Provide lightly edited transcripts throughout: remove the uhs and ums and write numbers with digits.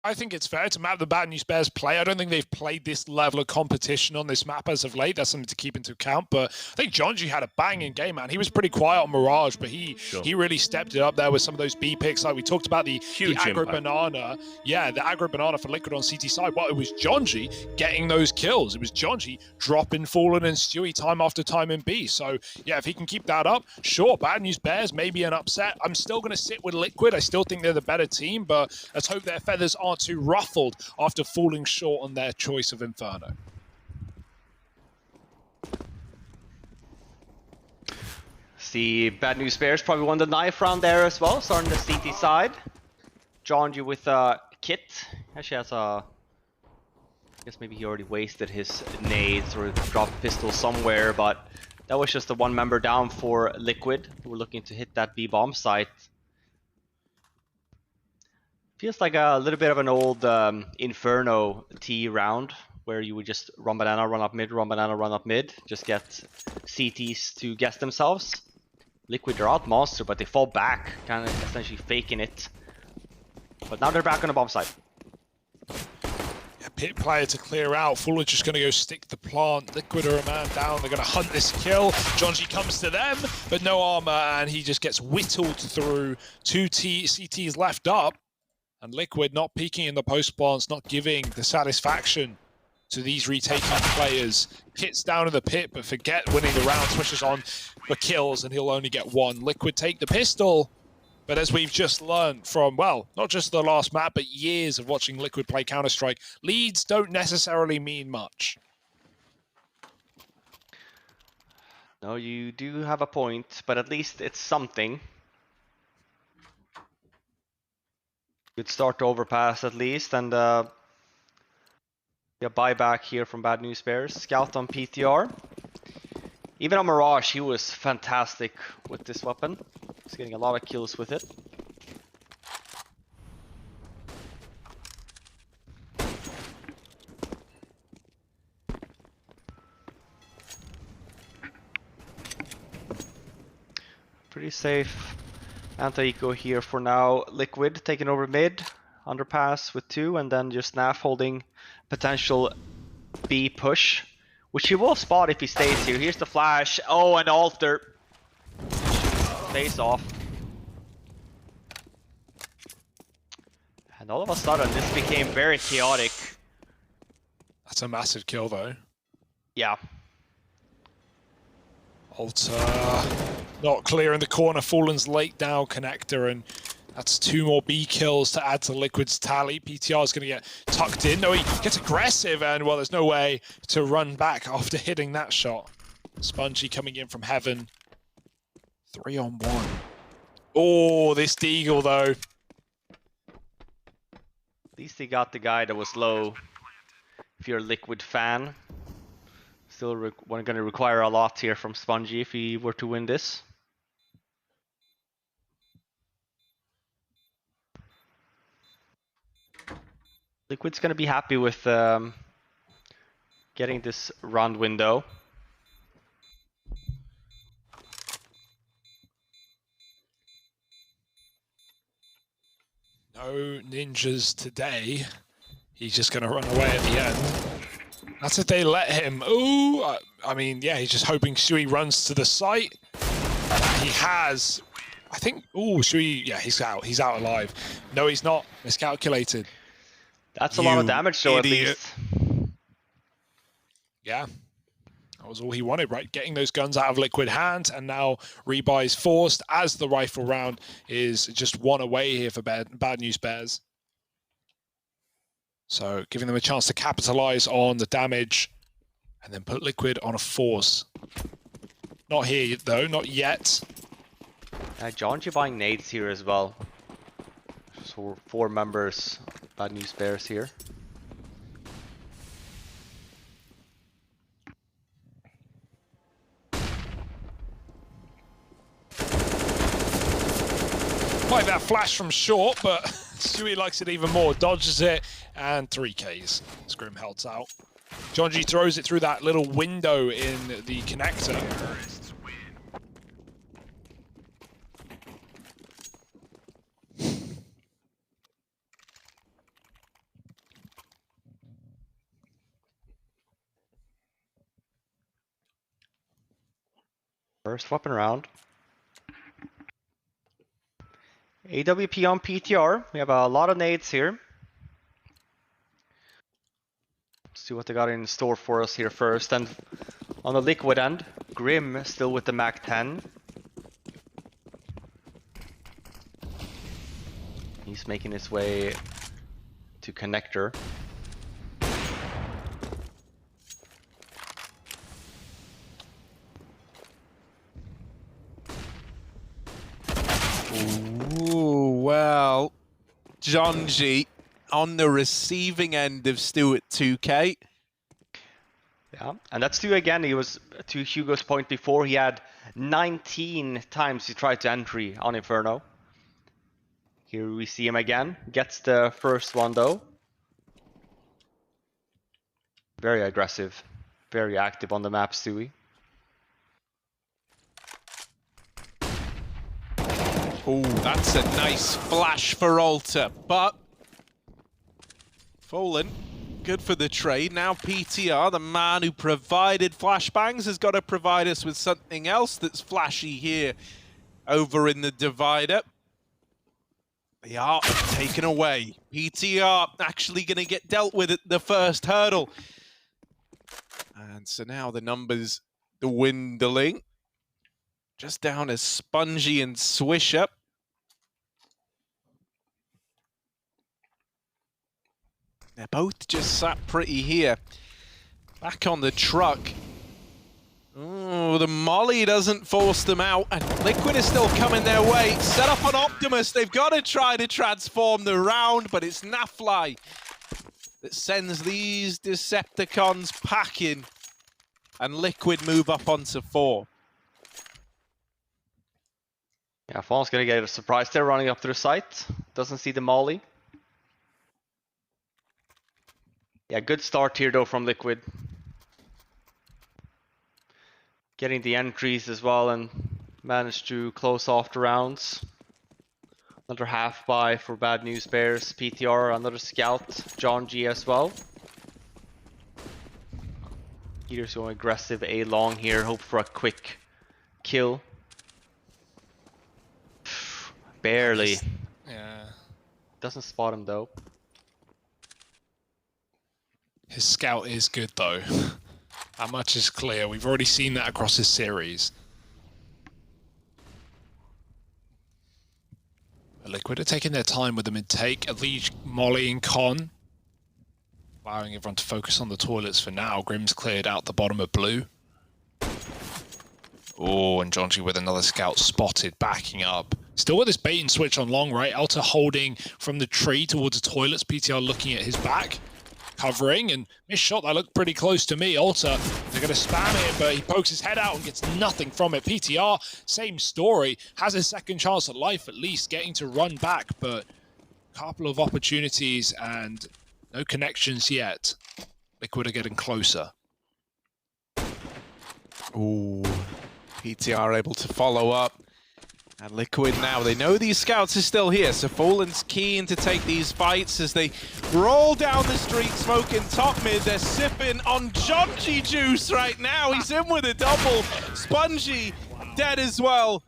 I think it's fair to map the Bad News Bears play. I don't think they've played this level of competition on this map as of late. That's something to keep into account. But I think Jonji had a banging game, man. He was pretty quiet on Mirage, but he really stepped it up there with some of those B picks. Like we talked about the aggro banana. Yeah, the aggro banana for Liquid on CT side. Well, it was Jonji getting those kills. It was Jonji dropping Fallen and Stewie time after time in B. So yeah, if he can keep that up, sure, Bad News Bears may be an upset. I'm still going to sit with Liquid. I still think they're the better team, but let's hope their feathers aren't too ruffled after falling short on their choice of Inferno. See, Bad News Bears probably won the knife round there as well, starting the CT side. Jonji with a kit. Actually has a... I guess maybe he already wasted his nades or dropped pistol somewhere, but that was just the one member down for Liquid. We're looking to hit that B-bomb site. Feels like a little bit of an old Inferno T round, where you would just run banana, run up mid, run banana, run up mid, just get CTs to guess themselves. Liquid are out monster, but they fall back, kind of essentially faking it. But now they're back on the bomb side. Yeah, pit player to clear out. Fuller just going to go stick the plant. Liquid are a man down. They're going to hunt this kill. Jonji comes to them, but no armor, and he just gets whittled through. Two CTs left up. And Liquid not peeking in the post plants, not giving the satisfaction to these retaking players. Hits down in the pit, but forget winning the round. Switches on for kills, and he'll only get one. Liquid take the pistol, but as we've just learned from, well, not just the last map, but years of watching Liquid play Counter-Strike, leads don't necessarily mean much. No, you do have a point, but at least it's something. Good start to Overpass at least, and a buyback here from Bad News Bears. Scout on PTR. Even on Mirage, he was fantastic with this weapon. He's getting a lot of kills with it. Pretty safe anti-eco here for now. Liquid taking over mid, underpass with 2, and then just Naf holding potential B push, which he will spot if he stays here. Here's the flash. Oh, and alter. Face off. And all of a sudden, this became very chaotic. That's a massive kill, though. Yeah. Alter not clear in the corner. Fallen's late down connector, and that's 2 more B kills to add to Liquid's tally. PTR is going to get tucked in. No, he gets aggressive, and well, there's no way to run back after hitting that shot. Spongy coming in from heaven. 3-on-1. Oh, this Deagle, though. At least he got the guy that was low. If you're a Liquid fan. Still going to require a lot here from Spongy if he were to win this. Liquid's going to be happy with getting this round window. No ninjas today. He's just going to run away at the end. That's if they let him. Ooh, I mean, yeah, he's just hoping Shui runs to the site. He has. I think. Ooh, Shui. Yeah, he's out. He's out alive. No, he's not. Miscalculated. That's a lot of damage, though, idiot. at least. Yeah. That was all he wanted, right? Getting those guns out of Liquid hands, and now rebuy is forced as the rifle round is just 1 away here for Bad News Bears. So giving them a chance to capitalize on the damage and then put Liquid on a force. Not here, though. Not yet. Jonji buying nades here as well. So 4 members, Bad News Bears here. Like that flash from short, but Stewie likes it even more. Dodges it, and 3Ks. Scrim helps out. Jonji throws it through that little window in the connector. First weapon round. AWP on PTR. We have a lot of nades here. Let's see what they got in store for us here first. And on the Liquid end, Grim still with the MAC-10. He's making his way to connector. Ooh, well, John G on the receiving end of Stuart 2K. Yeah, and that's Stu again. He was, to Hugo's point before, he had 19 times he tried to entry on Inferno. Here we see him again. Gets the first one though. Very aggressive. Very active on the map, Stewie. Oh, that's a nice flash for Alter, but Fallen, good for the trade. Now PTR, the man who provided flashbangs, has got to provide us with something else that's flashy here over in the divider. They are taken away. PTR actually going to get dealt with at the first hurdle. And so now the numbers dwindling. Just down as Spongy and Swisher. They're both just sat pretty here. Back on the truck. Oh, the molly doesn't force them out, and Liquid is still coming their way. Set up on Optimus. They've got to try to transform the round, but it's Nafly that sends these Decepticons packing, and Liquid move up onto 4. Yeah, Fallen's gonna get a surprise there, running up to the site. Doesn't see the molly. Yeah, good start here though from Liquid. Getting the entries as well and managed to close off the rounds. Another half buy for Bad News Bears. PTR, another scout. John G as well. Heater's going aggressive A long here. Hope for a quick kill. Barely. Yeah. Doesn't spot him though. His scout is good though. How much is clear? We've already seen that across his series. Liquid are taking their time with the mid-take. Elite, Molly and Con. Allowing everyone to focus on the toilets for now. Grim's cleared out the bottom of blue. Oh, and Jonji with another scout spotted, backing up. Still with this bait and switch on long right. Alta holding from the tree towards the toilets. PTR looking at his back. Covering, and missed shot that looked pretty close to me. Alta, they're going to spam it, but he pokes his head out and gets nothing from it. PTR, same story. Has a second chance at life at least, getting to run back, but a couple of opportunities and no connections yet. Liquid are getting closer. Ooh, PTR able to follow up. And Liquid now, they know these scouts are still here, so Fallen's keen to take these fights as they roll down the street smoking top mid. They're sipping on Jonji juice right now. He's in with a double. Spongy dead as well.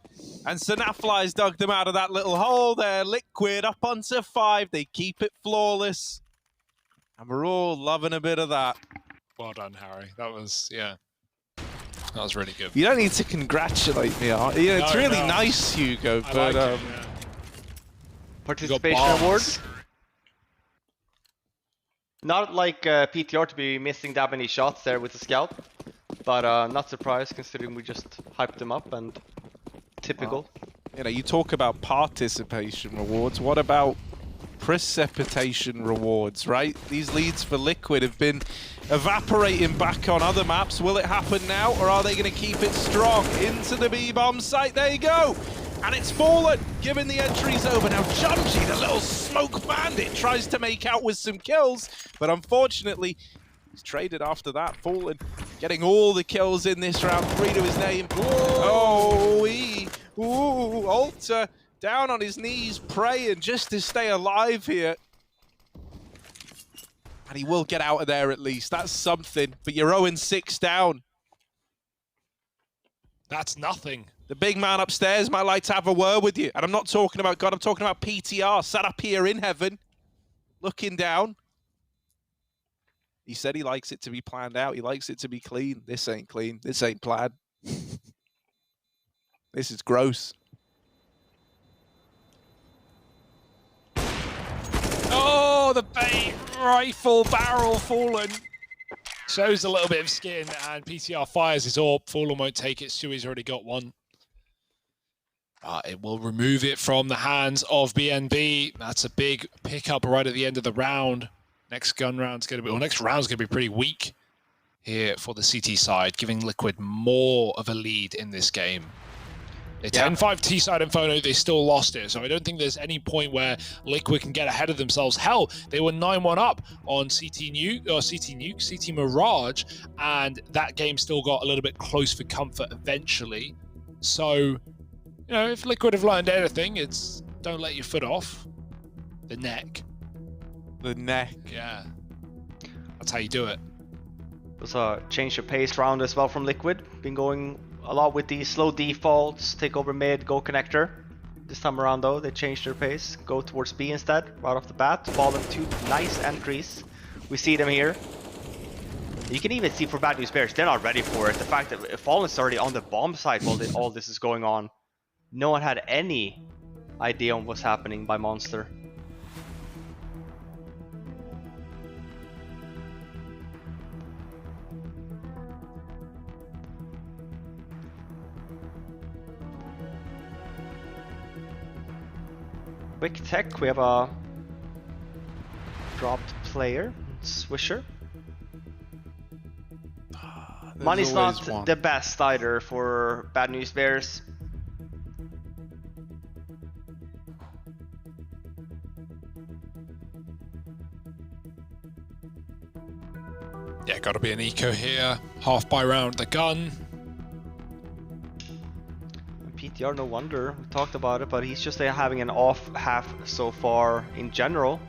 And Sanafly's dug them out of that little hole there. Liquid up onto 5. They keep it flawless. And we're all loving a bit of that. Well done, Harry. That was, yeah. That was really good. You don't need to congratulate me, Art. Yeah, it's really no. nice, Hugo, I but like it, yeah. Participation award. Not like PTR to be missing that many shots there with the scout, but not surprised considering we just hyped them up and typical. You know, you talk about participation rewards. What about precipitation rewards, right? These leads for Liquid have been evaporating back on other maps. Will it happen now, or are they going to keep it strong? Into the B-bomb site, there you go! And it's Fallen, giving the entries over. Now Junji, the little smoke bandit, tries to make out with some kills, but unfortunately, he's traded after that. Fallen getting all the kills in this round, 3 to his name. Oh, ooh, Alter down on his knees, praying just to stay alive here. And he will get out of there at least. That's something. But you're 0-6 down. That's nothing. The big man upstairs might like to have a word with you. And I'm not talking about God, I'm talking about PTR, sat up here in heaven, looking down. He said he likes it to be planned out. He likes it to be clean. This ain't clean. This ain't planned. This is gross. Oh, the bait rifle barrel Fallen. Shows a little bit of skin, and PTR fires his AWP. Fallen won't take it. Stewie's already got one. It will remove it from the hands of BNB. That's a big pickup right at the end of the round. Next round's going to be pretty weak here for the CT side, giving Liquid more of a lead in this game. They 10-5 T-side Inferno, they still lost it, so I don't think there's any point where Liquid can get ahead of themselves. Hell, they were 9-1 up on CT Mirage, and that game still got a little bit close for comfort eventually. So, you know, if Liquid have learned anything, it's don't let your foot off the neck. The neck. Yeah, that's how you do it. There's a change of pace round as well from Liquid. Been going a lot with these slow defaults, take over mid, go connector. This time around though, they changed their pace, go towards B instead, right off the bat. Fall them 2 nice entries. We see them here. You can even see for Bad News Bears, they're not ready for it. The fact that Fallen's already on the bomb site while all this is going on. No one had any idea on what's happening by Monster. Quick tech, we have a dropped player, Swisher. Money's not the best either for Bad News Bears. Yeah, gotta be an eco here. Half buy round the gun. PTR, no wonder. We talked about it, but he's just having an off half so far in general.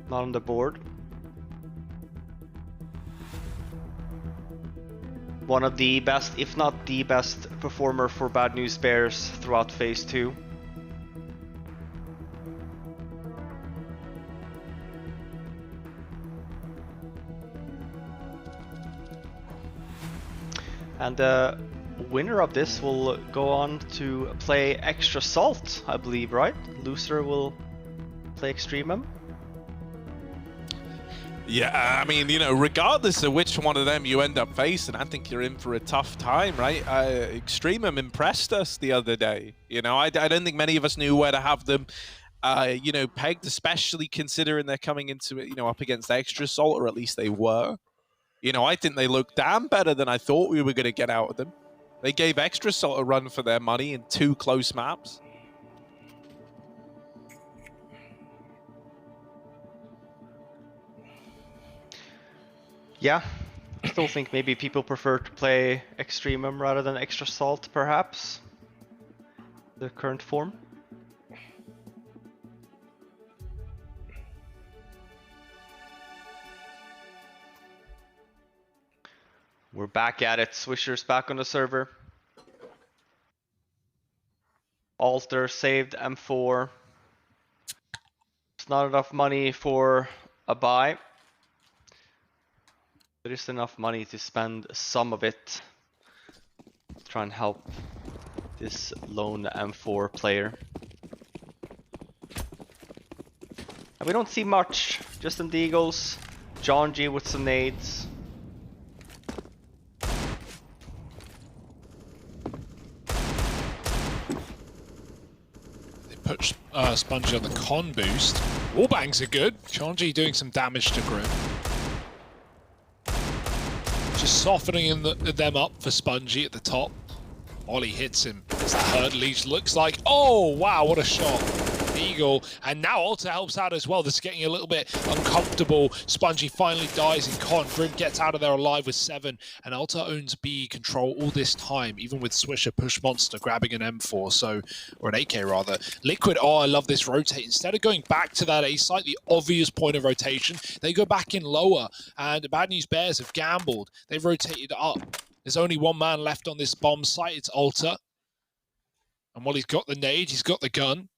Not on the board. One of the best, if not the best, performer for Bad News Bears throughout Phase 2. And the winner of this will go on to play Extra Salt, I believe, right? Loser will play Extremum. Yeah, I mean, you know, regardless of which one of them you end up facing, I think you're in for a tough time, right? Extremum impressed us the other day. You know, I don't think many of us knew where to have them, you know, pegged, especially considering they're coming into it, you know, up against Extra Salt, or at least they were. You know, I think they looked damn better than I thought we were going to get out of them. They gave Extra Salt a run for their money in 2 close maps. Yeah, I still think maybe people prefer to play Extremum rather than Extra Salt, perhaps. The current form. We're back at it. Swisher's back on the server. Alter saved M4. It's not enough money for a buy. There is enough money to spend some of it to try and help this lone M4 player. And we don't see much. Just some deagles. John G with some nades. Put Spongy on the con boost. All bangs are good. Chonji doing some damage to Grim. Just softening them up for Spongy at the top. Ollie hits him. As that hurt leech looks like. Oh, wow, what a shot. Eagle. And now Alta helps out as well. This is getting a little bit uncomfortable. Spongy finally dies in con. Grim gets out of there alive with 7. And Alta owns B control all this time, even with Swisher push monster grabbing an M4, so, or an AK rather. Liquid, oh, I love this rotate. Instead of going back to that A site, the obvious point of rotation, they go back in lower. And the Bad News Bears have gambled. They've rotated up. There's only one man left on this bomb site. It's Alter. And while he's got the nade, he's got the gun.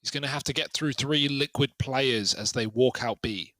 He's going to have to get through 3 Liquid players as they walk out B.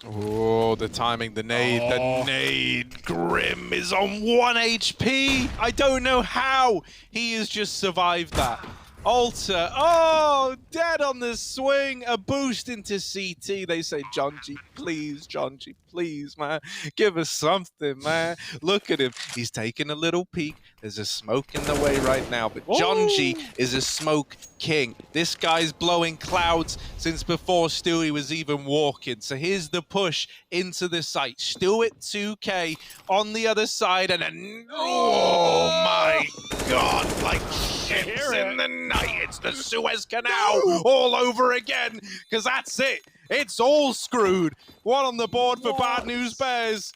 Oh, the timing, the nade. Grim is on 1 HP. I don't know how he has just survived that. Alter, oh, dead on the swing. A boost into CT. They say, Jonji, please, man. Give us something, man. Look at him. He's taking a little peek. There's a smoke in the way right now, but Jonji is a smoke king. This guy's blowing clouds since before Stewie was even walking. So here's the push into the site. Stu at 2K on the other side, and then, oh my God, like ships in the night. It's the Suez Canal all over again, because that's it. It's all screwed. One on the board for Bad News Bears.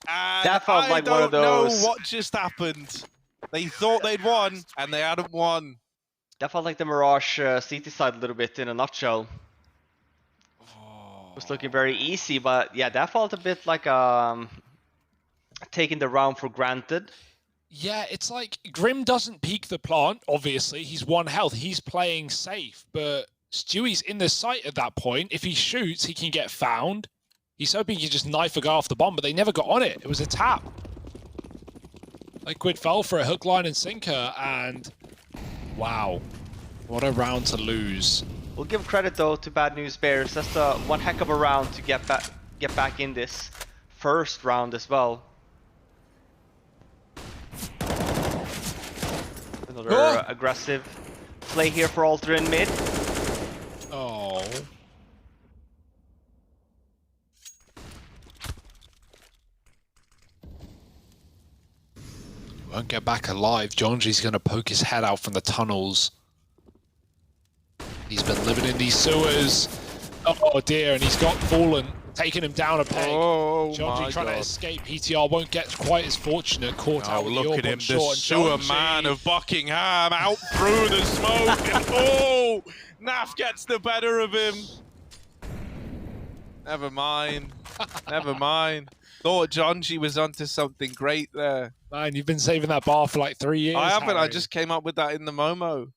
And that felt like one of those. I don't know what just happened. They thought they'd won, and they hadn't won. That felt like the Mirage CT side a little bit in a nutshell. It was looking very easy, but yeah, that felt a bit like taking the round for granted. Yeah, it's like Grim doesn't peek the plant, obviously. He's 1 health. He's playing safe, but Stewie's in the site at that point. If he shoots, he can get found. He's hoping he can just knife a guy off the bomb, but they never got on it. It was a tap. Liquid fell for a hook, line, and sinker, and wow, what a round to lose. We'll give credit though to Bad News Bears. That's one heck of a round to get back in this first round as well. Another aggressive play here for Alter in mid. Oh. Won't get back alive. Jonji's going to poke his head out from the tunnels. He's been living in these sewers. Oh dear, and he's got Fallen, taking him down a peg. Oh, Jonji trying to escape. PTR won't get quite as fortunate. Caught out with look at him, the short, sewer man of Buckingham, out through the smoke. And, oh, Naf gets the better of him. Never mind. Never mind. Thought Jonji was onto something great there. Man, you've been saving that bar for like 3 years. I haven't. Harry. I just came up with that in the Momo.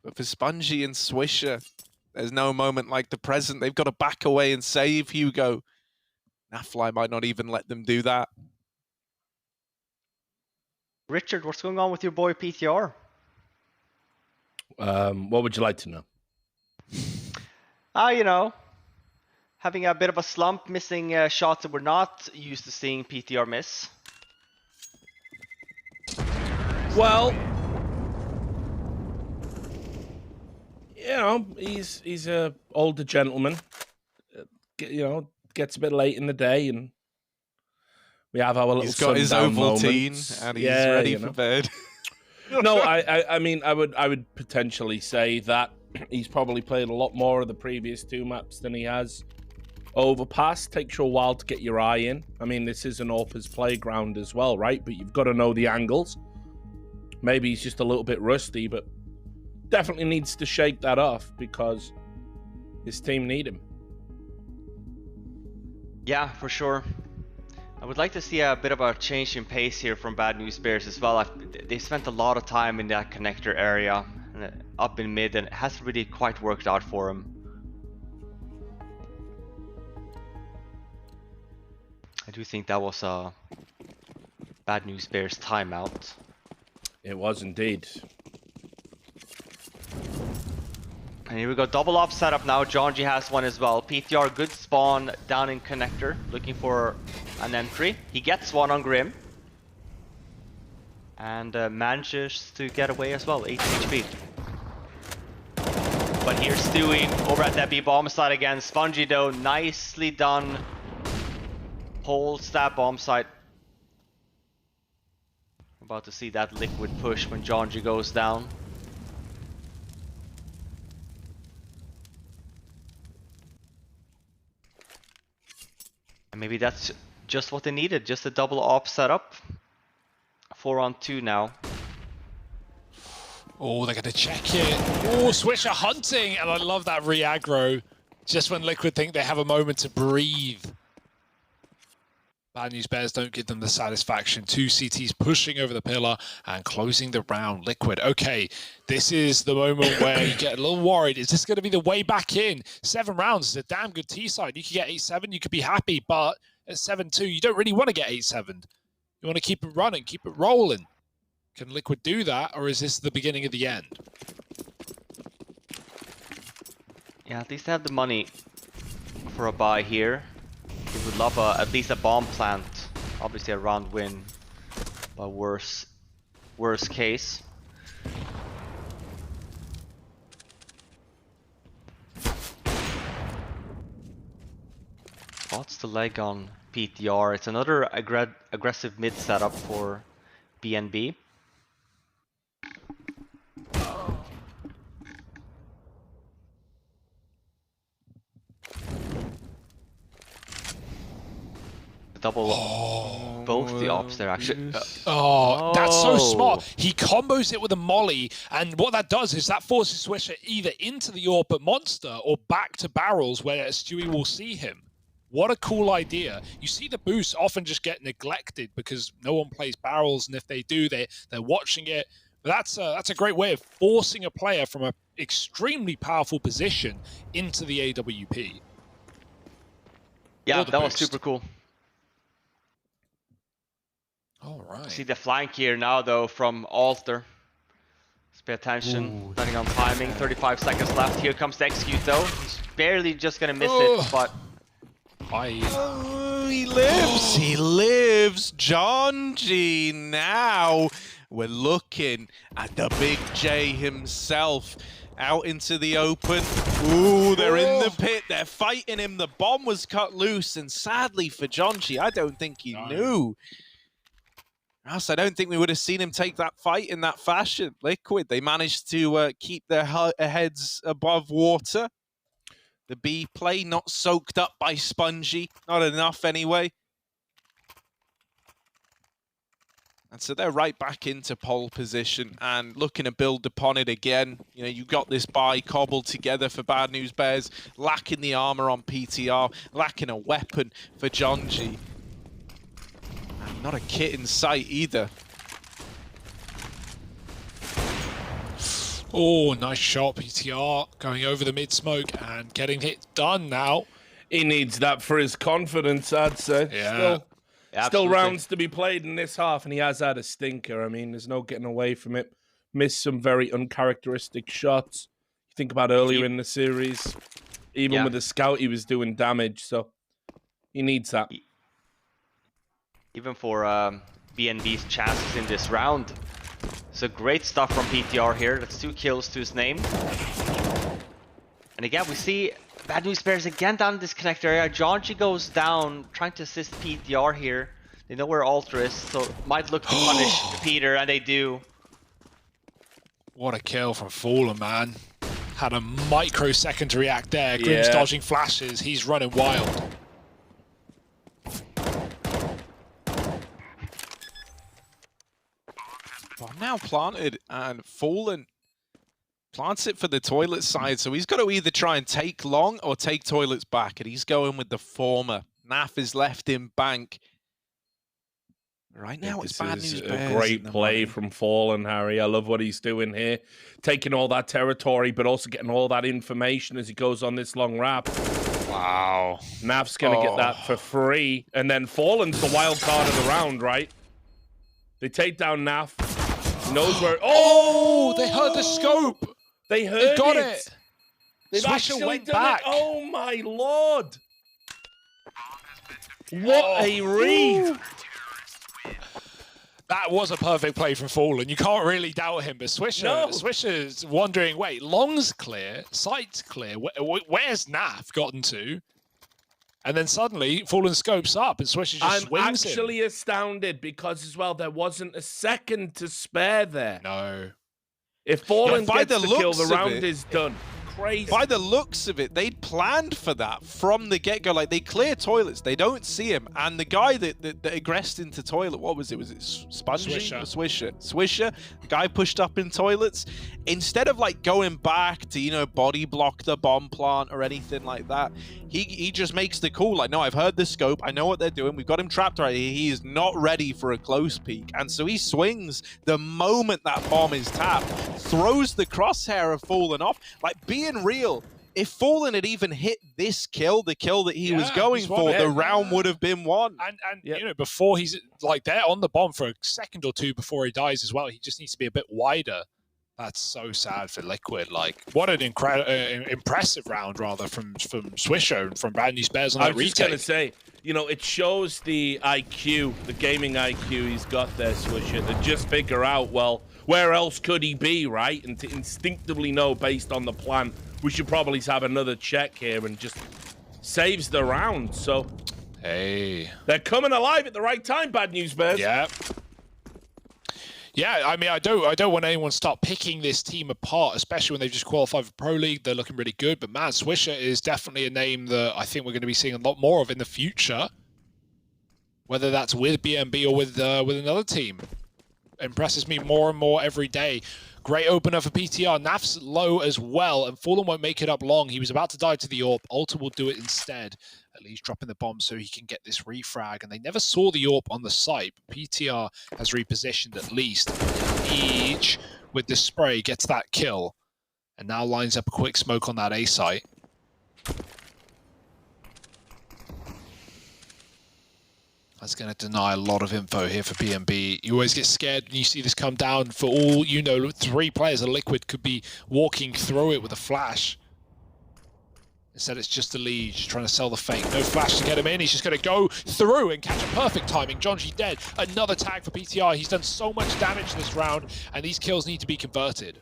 But for Spongy and Swisher, there's no moment like the present. They've got to back away and save Hugo. Nafly might not even let them do that. Richard, what's going on with your boy PTR? What would you like to know? You know, having a bit of a slump, missing shots that we're not used to seeing PTR miss. Well, you know, he's a older gentleman. You know, gets a bit late in the day, and we have our little. He's got his Ovaltine, moments. and he's ready for bed. No, I mean, I would potentially say that he's probably played a lot more of the previous 2 maps than he has Overpass. Takes you a while to get your eye in. I mean, this is an Orpa's playground as well, right? But you've got to know the angles. Maybe he's just a little bit rusty, but definitely needs to shake that off because his team need him. Yeah, for sure. I would like to see a bit of a change in pace here from Bad News Bears as well. They spent a lot of time in that connector area, up in mid, and it hasn't really quite worked out for him. I do think that was a Bad News Bears timeout. It was indeed. And here we go, double off setup now. Jonji has one as well. PTR, good spawn down in connector, looking for an entry. He gets one on Grim. And manages to get away as well, 8 HP. But here's Stewie over at that B-bomb site again. Spongy though, nicely done. Holds that bomb site. About to see that liquid push when Jonji goes down. And maybe that's just what they needed, just a double op setup. 4-on-2 now. Oh, they're going to check it. Oh, Swisher hunting, and I love that re-aggro. Just when Liquid think they have a moment to breathe. Bad News Bears don't give them the satisfaction. 2 CTs pushing over the pillar and closing the round. Liquid, okay, this is the moment where you get a little worried. Is this going to be the way back in? 7 rounds is a damn good T-side. You could get 8-7, you could be happy, but at 7-2, you don't really want to get 8-7. You want to keep it running, keep it rolling. Can Liquid do that, or is this the beginning of the end? Yeah, at least they have the money for a buy here. He would love at least a bomb plant. Obviously a round win, but worst case. What's the leg on PTR? It's another aggressive mid setup for BNB. Double both the ops there actually. That's so smart. He combos it with a molly, and what that does is that forces Swisher either into the AWP at Monster or back to barrels where Stewie will see him. What a cool idea. You see the boosts often just get neglected because no one plays barrels, and if they do, they're watching it. But that's a great way of forcing a player from an extremely powerful position into the AWP. Yeah, that was super cool. All right. See the flank here now though from Alter. Let's pay attention, depending on timing. 35 seconds left. Here comes the execute though. He's barely just gonna miss it, but he lives. He lives. John G. Now we're looking at the big J himself. Out into the open. Ooh, they're in the pit. They're fighting him. The bomb was cut loose, and sadly for John G, I don't think he knew. Else, I don't think we would have seen him take that fight in that fashion. Liquid, they managed to keep their heads above water. The B play not soaked up by Spongy. Not enough anyway. And so they're right back into pole position and looking to build upon it again. You know, you got this buy cobbled together for Bad News Bears, lacking the armor on PTR, lacking a weapon for John G. Not a kit in sight either. Oh, nice shot, PTR. Going over the mid-smoke and getting it done now. He needs that for his confidence, I'd say. Yeah. Still rounds to be played in this half, and he has had a stinker. I mean, there's no getting away from it. Missed some very uncharacteristic shots. You think about earlier in the series, even with the scout, he was doing damage, so he needs that. Even for BNB's chances in this round. So great stuff from PTR here. That's 2 kills to his name. And again, we see Bad News Bears again down in this connector area. Jonji goes down, trying to assist PTR here. They know where Alter is, so might look to punish Peter, and they do. What a kill from Fallen, man. Had a microsecond to react there. Grim's dodging flashes. He's running wild. Bomb now planted, and Fallen plants it for the toilet side, so he's got to either try and take long or take toilets back, and he's going with the former. Naf is left in bank. Right now, it's Bad News Bears. A great play from Fallen, Harry. I love what he's doing here. Taking all that territory, but also getting all that information as he goes on this long wrap. Wow. Naf's going to get that for free. And then Fallen's the wild card of the round, right? They take down Naf. He knows where... Oh, they heard the scope. They heard got it. They've Swisher actually went done back. it. Oh, my Lord. What a read. That was a perfect play from Fallen. You can't really doubt him, but Swisher's wondering, wait, long's clear, sight's clear. Where's Naf gotten to? And then suddenly, Fallen scopes up and Swisher just wings him. I'm actually astounded because, as well, there wasn't a second to spare there. No. If Fallen gets the kill, the round is done. crazy. By the looks of it, they'd planned for that from the get-go. Like, they clear toilets, they don't see him, and the guy that aggressed into toilet, what was it? Was it Spongy? Swisher. The guy pushed up in toilets. Instead of like going back to, you know, body block the bomb plant or anything like that, he just makes the call. Like, no, I've heard the scope. I know what they're doing. We've got him trapped right here. He is not ready for a close peek, and so he swings the moment that bomb is tapped, throws the crosshair of Fallen off. Like, being real, if Fallen had even hit this kill, the kill that he was going for, the round would have been won. And you know, before he's like, they're on the bomb for a second or two before he dies as well. He just needs to be a bit wider. That's so sad for Liquid. Like, what an impressive round, rather, from Swisher and from Bad News Bears on that retake. I was just going to say, you know, it shows the IQ, the gaming IQ he's got there, Swisher, to just figure out, well, where else could he be, right? And to instinctively know, based on the plan, we should probably have another check here, and just saves the round. So, hey, they're coming alive at the right time, Bad News Bears. Yeah. Yeah, I mean, I don't want anyone to start picking this team apart, especially when they've just qualified for Pro League. They're looking really good, but man, Swisher is definitely a name that I think we're going to be seeing a lot more of in the future. Whether that's with BNB or with another team, impresses me more and more every day. Great opener for PTR. Naf's low as well, and Fallen won't make it up long. He was about to die to the AWP. Alter will do it instead. At least dropping the bomb so he can get this refrag. And they never saw the AWP on the site. PTR has repositioned at least. Each, with the spray, gets that kill. And now lines up a quick smoke on that A site. That's going to deny a lot of info here for BNB. You always get scared when you see this come down. For all you know, 3 players of Liquid could be walking through it with a flash. Instead, it's just a lead, trying to sell the fake. No flash to get him in. He's just going to go through and catch a perfect timing. Jonji dead. Another tag for PTR. He's done so much damage this round, and these kills need to be converted.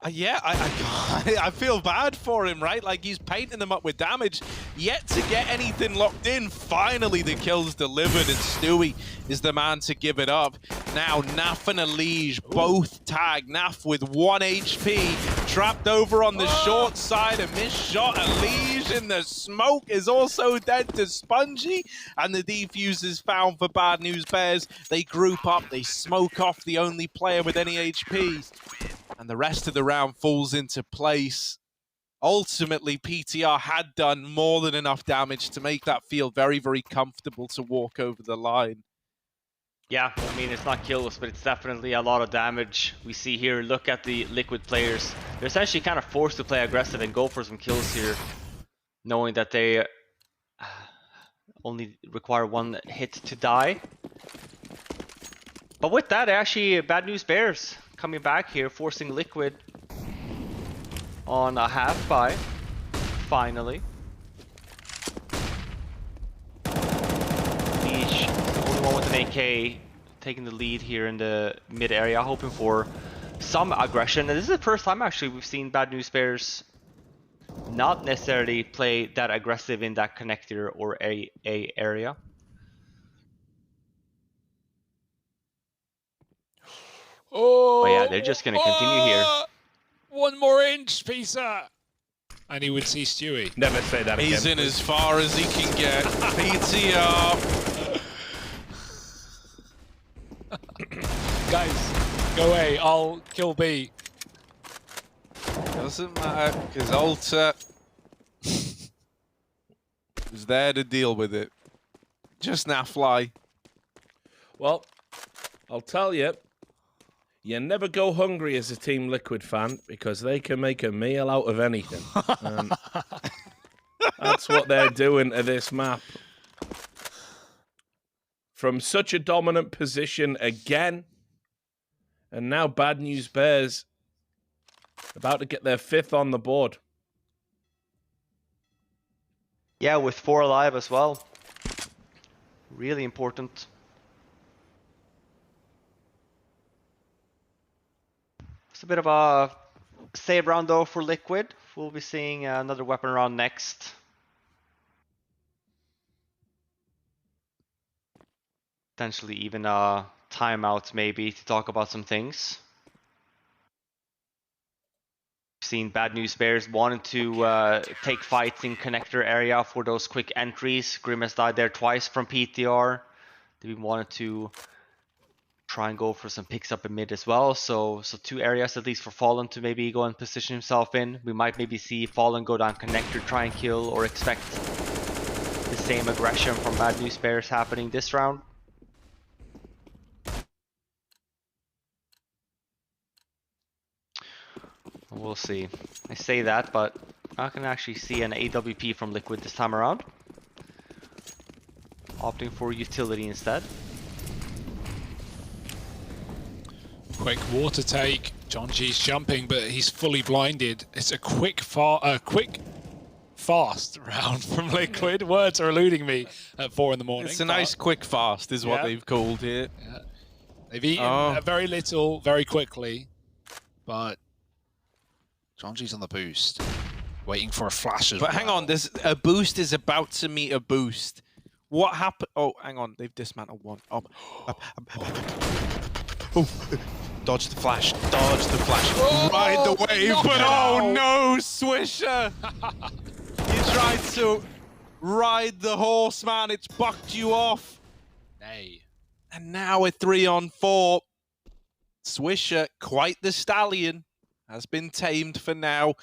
Yeah, I feel bad for him, right? Like, he's painting them up with damage, yet to get anything locked in. Finally, the kill's delivered, and Stewie is the man to give it up. Now, Naf and Elige both tag. Naf with 1 HP, trapped over on the short side, a missed shot. Elige in the smoke is also dead to Spongy, and the defuse is found for Bad News Bears. They group up, they smoke off the only player with any HP. And the rest of the round falls into place. Ultimately, PTR had done more than enough damage to make that feel very, very comfortable to walk over the line. Yeah, I mean, it's not kills, but it's definitely a lot of damage. We see here, look at the Liquid players. They're essentially kind of forced to play aggressive and go for some kills here, knowing that they only require 1 hit to die. But with that, actually, Bad News Bears coming back here, forcing Liquid on a half buy, finally. Each the only one with an AK taking the lead here in the mid area, hoping for some aggression. And this is the first time actually we've seen Bad News Bears not necessarily play that aggressive in that connector or A area. Oh, yeah, they're just going to continue here. 1 more inch, Pisa. And he would see Stewie. Never say that again. He's in as far as he can get. PTR. Guys, go A. I'll kill B. Doesn't matter, because Alter was there to deal with it. Just now fly. Well, I'll tell you, you never go hungry as a Team Liquid fan, because they can make a meal out of anything. That's what they're doing to this map. From such a dominant position again, and now Bad News Bears about to get their 5th on the board. Yeah, with 4 alive as well. Really important. It's a bit of a save round though for Liquid. We'll be seeing another weapon round next. Potentially even a timeout maybe to talk about some things. seen Bad News Bears wanted to take fights in connector area for those quick entries. Grim has died there twice from PTR. They wanted to try and go for some picks up in mid as well. So 2 areas at least for Fallen to maybe go and position himself in. We might maybe see Fallen go down connector, try and kill, or expect the same aggression from Bad News Bears happening this round. We'll see. I say that, but I can actually see an AWP from Liquid this time around. Opting for utility instead. Quick water take. John G's jumping, but he's fully blinded. It's a quick, fast round from Liquid. Words are eluding me at 4 in the morning. It's a nice quick fast, is what they've called it. Yeah. They've eaten very little, very quickly, but John G's on the boost, waiting for a flash as well. But hang on, there's a boost is about to meet a boost. What happened? Oh, hang on, they've dismantled one. Oh, dodge the flash, dodge the flash. Ride the wave, but oh no, Swisher! You tried to ride the horse, man. It's bucked you off. Nay. And now we're 3-on-4. Swisher, quite the stallion, has been tamed for now.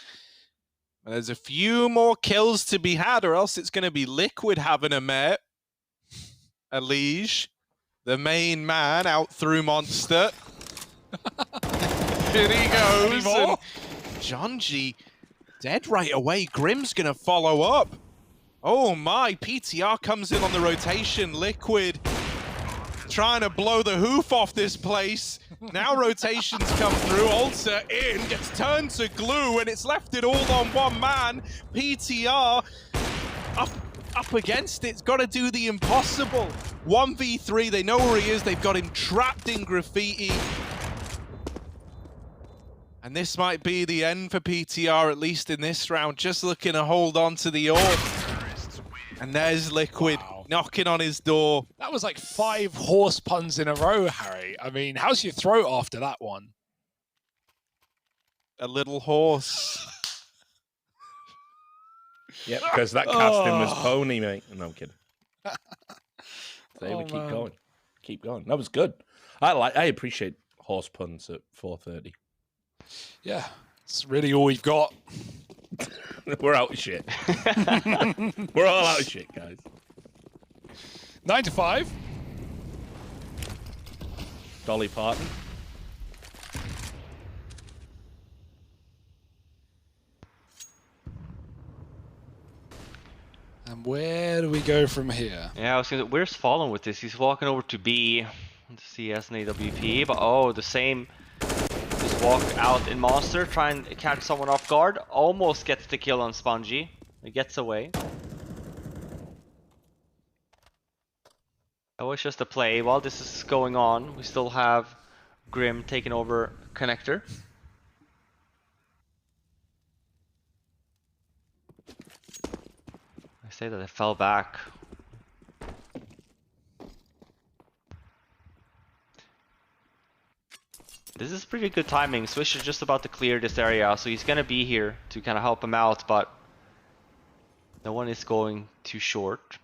And there's a few more kills to be had, or else it's going to be Liquid having a mare. Elige, the main man, out through Monster. Here he goes. And John G dead right away. Grim's going to follow up. Oh my, PTR comes in on the rotation. Liquid trying to blow the hoof off this place. Now rotations come through. Alter in, gets turned to glue, and it's left it all on one man. PTR up against it. It's got to do the impossible. 1v3, they know where he is. They've got him trapped in graffiti. And this might be the end for PTR, at least in this round. Just looking to hold on to the orb. And there's Liquid knocking on his door. That was like 5 horse puns in a row, Harry. I mean, how's your throat after that one? A little horse. Yeah, because that casting was pony, mate. No, I'm kidding. Say we keep going. Keep going. That was good. I appreciate horse puns at 4:30. Yeah, it's really all we've got. We're out of shit. We're all out of shit, guys. 9 to 5. Dolly Parton. And where do we go from here? Yeah, I was gonna. Where's Fallen with this? He's walking over to B. Let's see, he has an AWP, but the same. Just walk out in Monster, try and catch someone off guard. Almost gets the kill on Spongy. He gets away. That was just a play. While this is going on, we still have Grim taking over connector. I say that it fell back. This is pretty good timing. Swish is just about to clear this area, so he's gonna be here to kind of help him out, but no one is going too short.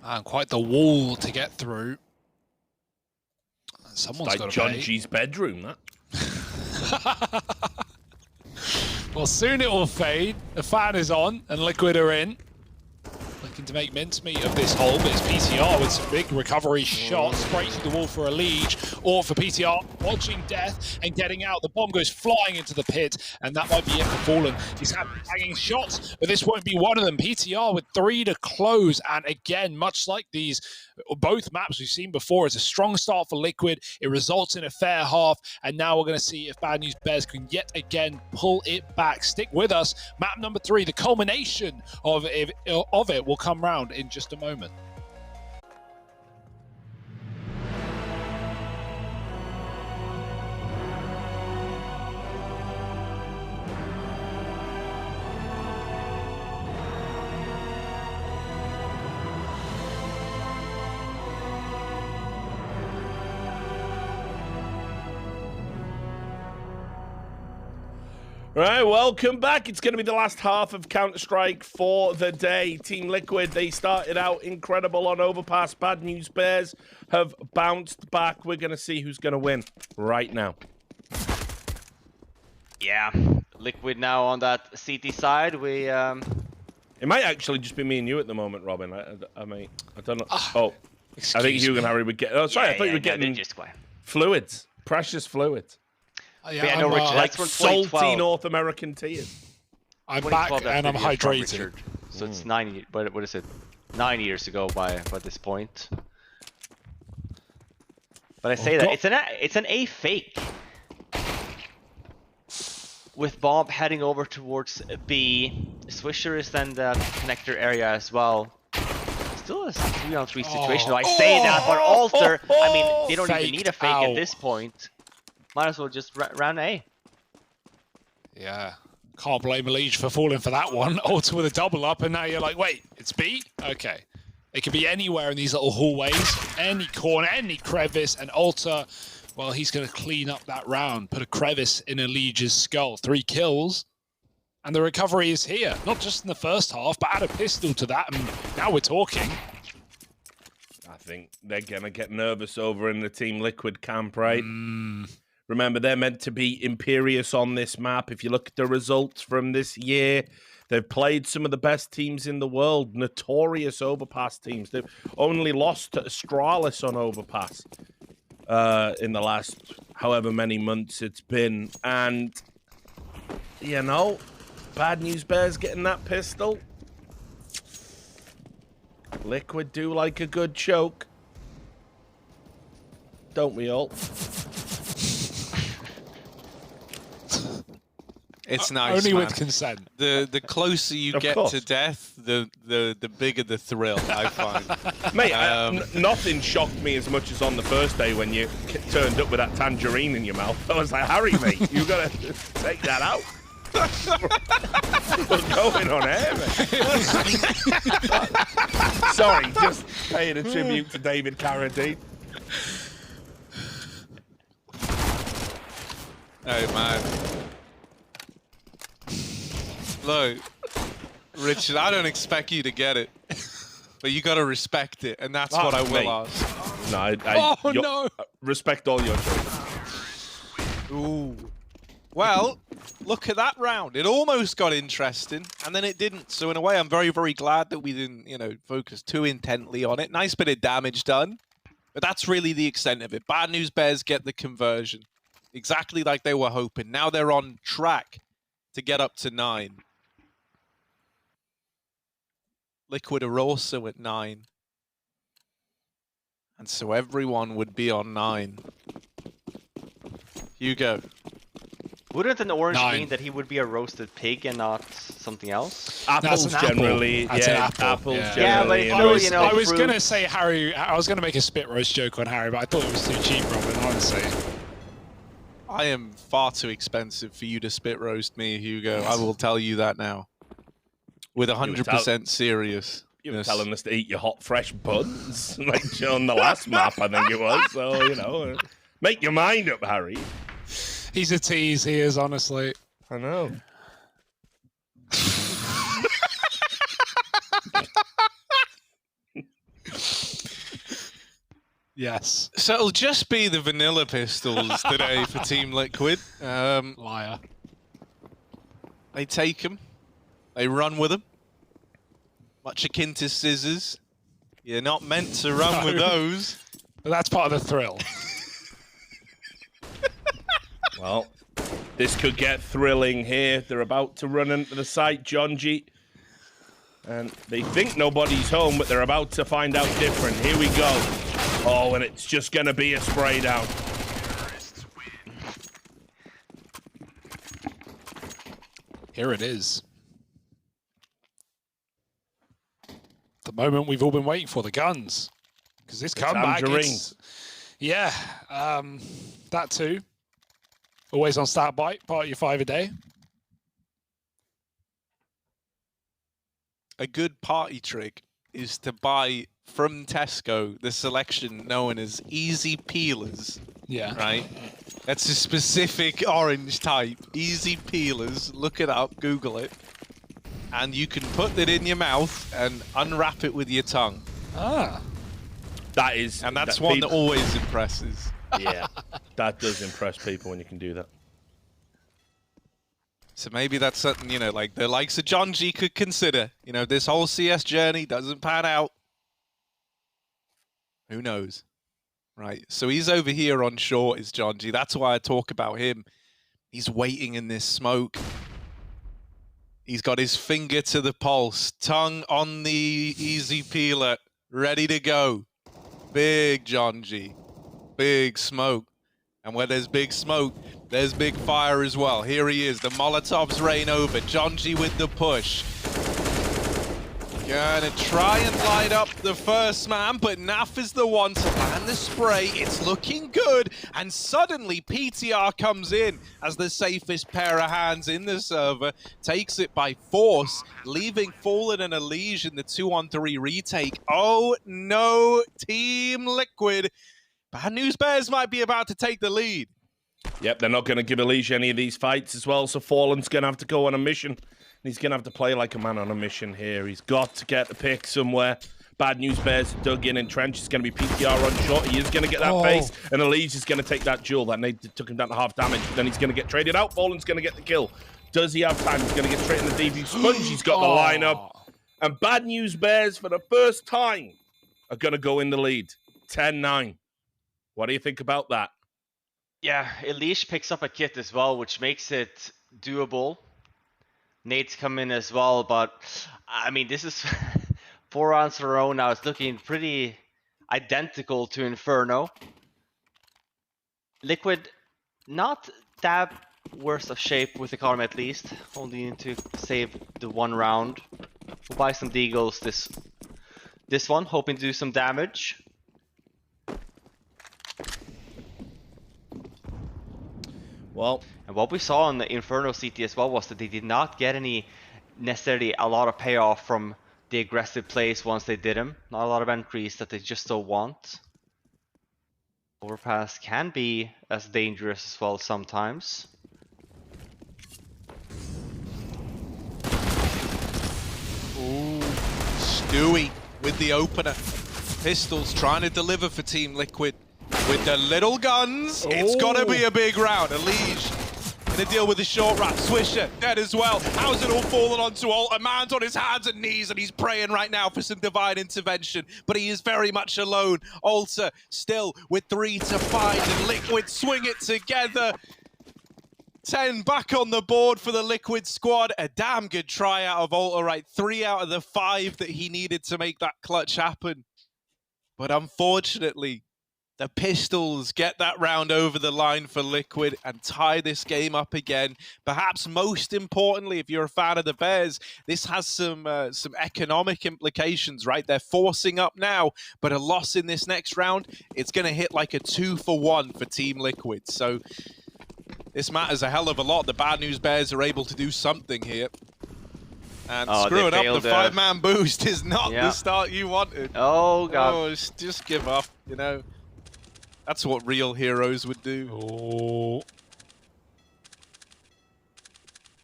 And quite the wall to get through. Someone's got to John pay. G's bedroom, that. Well, soon it will fade. The fan is on, and Liquid are in. Looking to make mincemeat of this hole, but it's PTR with some big recovery shots. Straight through the wall for Elige, or for PTR, watching death and getting out. The bomb goes flying into the pit, and that might be it for Fallen. He's tagging shots, but this won't be one of them. PTR with 3 to close, and again, much like these both maps we've seen before, it's a strong start for Liquid. It results in a fair half, and now we're going to see if Bad News Bears can yet again pull it back. Stick with us. Map number 3, the culmination of it will come round in just a moment. Right, welcome back. It's going to be the last half of Counter-Strike for the day. Team Liquid, they started out incredible on Overpass. Bad News Bears have bounced back. We're going to see who's going to win right now. Yeah, Liquid now on that CT side. It might actually just be me and you at the moment, Robin. I don't know. Oh, I think Hugh and Harry would get... Oh, sorry, I thought you were getting fluids. Precious fluids. Yeah, no, Richard, like that's salty North American tears. I'm back and I'm hydrated. So it's 9, but what is it? 9 years ago by this point. But I say that it's an A fake. With Bob heading over towards B, Swisher is then the connector area as well. Still a 3-on-3 situation. I say that, but Alter, I mean, they don't even need a fake at this point. Might as well just round A. Yeah. Can't blame Elige for falling for that one. Alter with a double up, and now you're like, wait, it's B? Okay. It could be anywhere in these little hallways, any corner, any crevice, and Alter, well, he's going to clean up that round, put a crevice in Elige's skull. 3 kills, and the recovery is here. Not just in the first half, but add a pistol to that, and now we're talking. I think they're going to get nervous over in the Team Liquid camp, right? Remember, they're meant to be imperious on this map. If you look at the results from this year, they've played some of the best teams in the world, notorious Overpass teams. They've only lost to Astralis on Overpass in the last however many months it's been. And, you know, Bad News Bears getting that pistol. Liquid do like a good choke. Don't we all? It's nice, Only man. with consent. The closer you get to death, the bigger the thrill, I find. Mate, nothing shocked me as much as on the first day when you turned up with that tangerine in your mouth. I was like, Harry, mate, you gotta take that out. We're going on air, mate. Sorry, just paying a tribute to David Carradine. Hey, man. Look, Richard, I don't expect you to get it, but you got to respect it, and that's what I will ask. No, no! Respect all your choices. Ooh. Well, look at that round. It almost got interesting, and then it didn't. So in a way, I'm very, very glad that we didn't, focus too intently on it. Nice bit of damage done, but that's really the extent of it. Bad News Bears get the conversion, exactly like they were hoping. Now they're on track to get up to 9. Liquid are also at 9. And so everyone would be on 9. Hugo. Wouldn't an orange 9. mean that he would be a roasted pig and not something else? Apples generally, That's an apple. apples Yeah. generally. Yeah, but it's I was fruit. going to say Harry, I was going to make a spit roast joke on Harry, but I thought it was too cheap, Robin, honestly. I am far too expensive for you to spit roast me, Hugo. I will tell you that now. With 100% serious. You were telling us to eat your hot, fresh buns, like on the last map, I think it was. So, make your mind up, Harry. He's a tease, he is, honestly. I know. Yes. So it'll just be the vanilla pistols today for Team Liquid. Liar. They take them. They run with them. Much akin to scissors. You're not meant to run with those. But that's part of the thrill. Well, this could get thrilling here. They're about to run into the site, John G. And they think nobody's home, but they're about to find out different. Here we go. Oh, and it's just going to be a spray down. Here it is. The moment we've all been waiting for, the guns. Because this comeback, yeah, that too. Always on start bite, part of your 5 a day. A good party trick is to buy from Tesco the selection known as Easy Peelers. Yeah. Right? That's a specific orange type. Easy Peelers. Look it up, Google it. And you can put it in your mouth and unwrap it with your tongue. Ah. That is... And that's one that always impresses. Yeah, that does impress people when you can do that. So maybe that's something, you know, like the likes of John G could consider. You know, this whole CS journey doesn't pan out. Who knows? Right, so he's over here on short, is John G. That's why I talk about him. He's waiting in this smoke. He's got his finger to the pulse, tongue on the easy peeler, ready to go. Big John G. Big smoke. And where there's big smoke, there's big fire as well. Here he is. The Molotovs rain over. John G with the push. Gonna try and light up the first man, but Naf is the one to land the spray. It's looking good. And suddenly PTR comes in as the safest pair of hands in the server. Takes it by force, leaving Fallen and Elige in the 2-on-3 retake. Oh no, Team Liquid. Bad News Bears might be about to take the lead. Yep, they're not going to give Elige any of these fights as well, so Fallen's going to have to go on a mission. He's going to have to play like a man on a mission here. He's got to get the pick somewhere. Bad News Bears dug in trench. It's going to be PTR on short. He is going to get that base, and Elige is going to take that duel. That nade took him down to half damage, but then he's going to get traded out. Fallen's going to get the kill. Does he have time? He's going to get straight in the debut. Spongy's got the lineup. And Bad News Bears, for the first time, are going to go in the lead. 10-9. What do you think about that? Yeah, Elige picks up a kit as well, which makes it doable. Nate's come in as well, but I mean, this is 4 rounds in a row now. It's looking pretty identical to Inferno. Liquid, not that worse of shape with economy at least. Only need to save the 1 round. We'll buy some deagles this one, hoping to do some damage. Well, and what we saw on the Inferno CT as well was that they did not get necessarily a lot of payoff from the aggressive plays once they did them. Not a lot of entries that they just don't want. Overpass can be as dangerous as well sometimes. Ooh, Stewie with the opener. Pistols trying to deliver for Team Liquid. With the little guns, it's gotta be a big round. Elige gonna deal with the short wrap. Swisher dead as well. How's it all fallen onto Alt? A man's on his hands and knees and he's praying right now for some divine intervention, but he is very much alone. Alter still with 3 to find and Liquid swing it together. 10 back on the board for the Liquid squad. A damn good try out of Alter, right? 3 out of the 5 that he needed to make that clutch happen. But unfortunately, the Pistols get that round over the line for Liquid and tie this game up again. Perhaps most importantly, if you're a fan of the Bears, this has some economic implications, right? They're forcing up now, but a loss in this next round, it's going to hit like a 2-for-1 for Team Liquid. So this matters a hell of a lot. The Bad News Bears are able to do something here. And screwing up the 5-man boost is not the start you wanted. Oh, God. Oh, just give up, you know. That's what real heroes would do.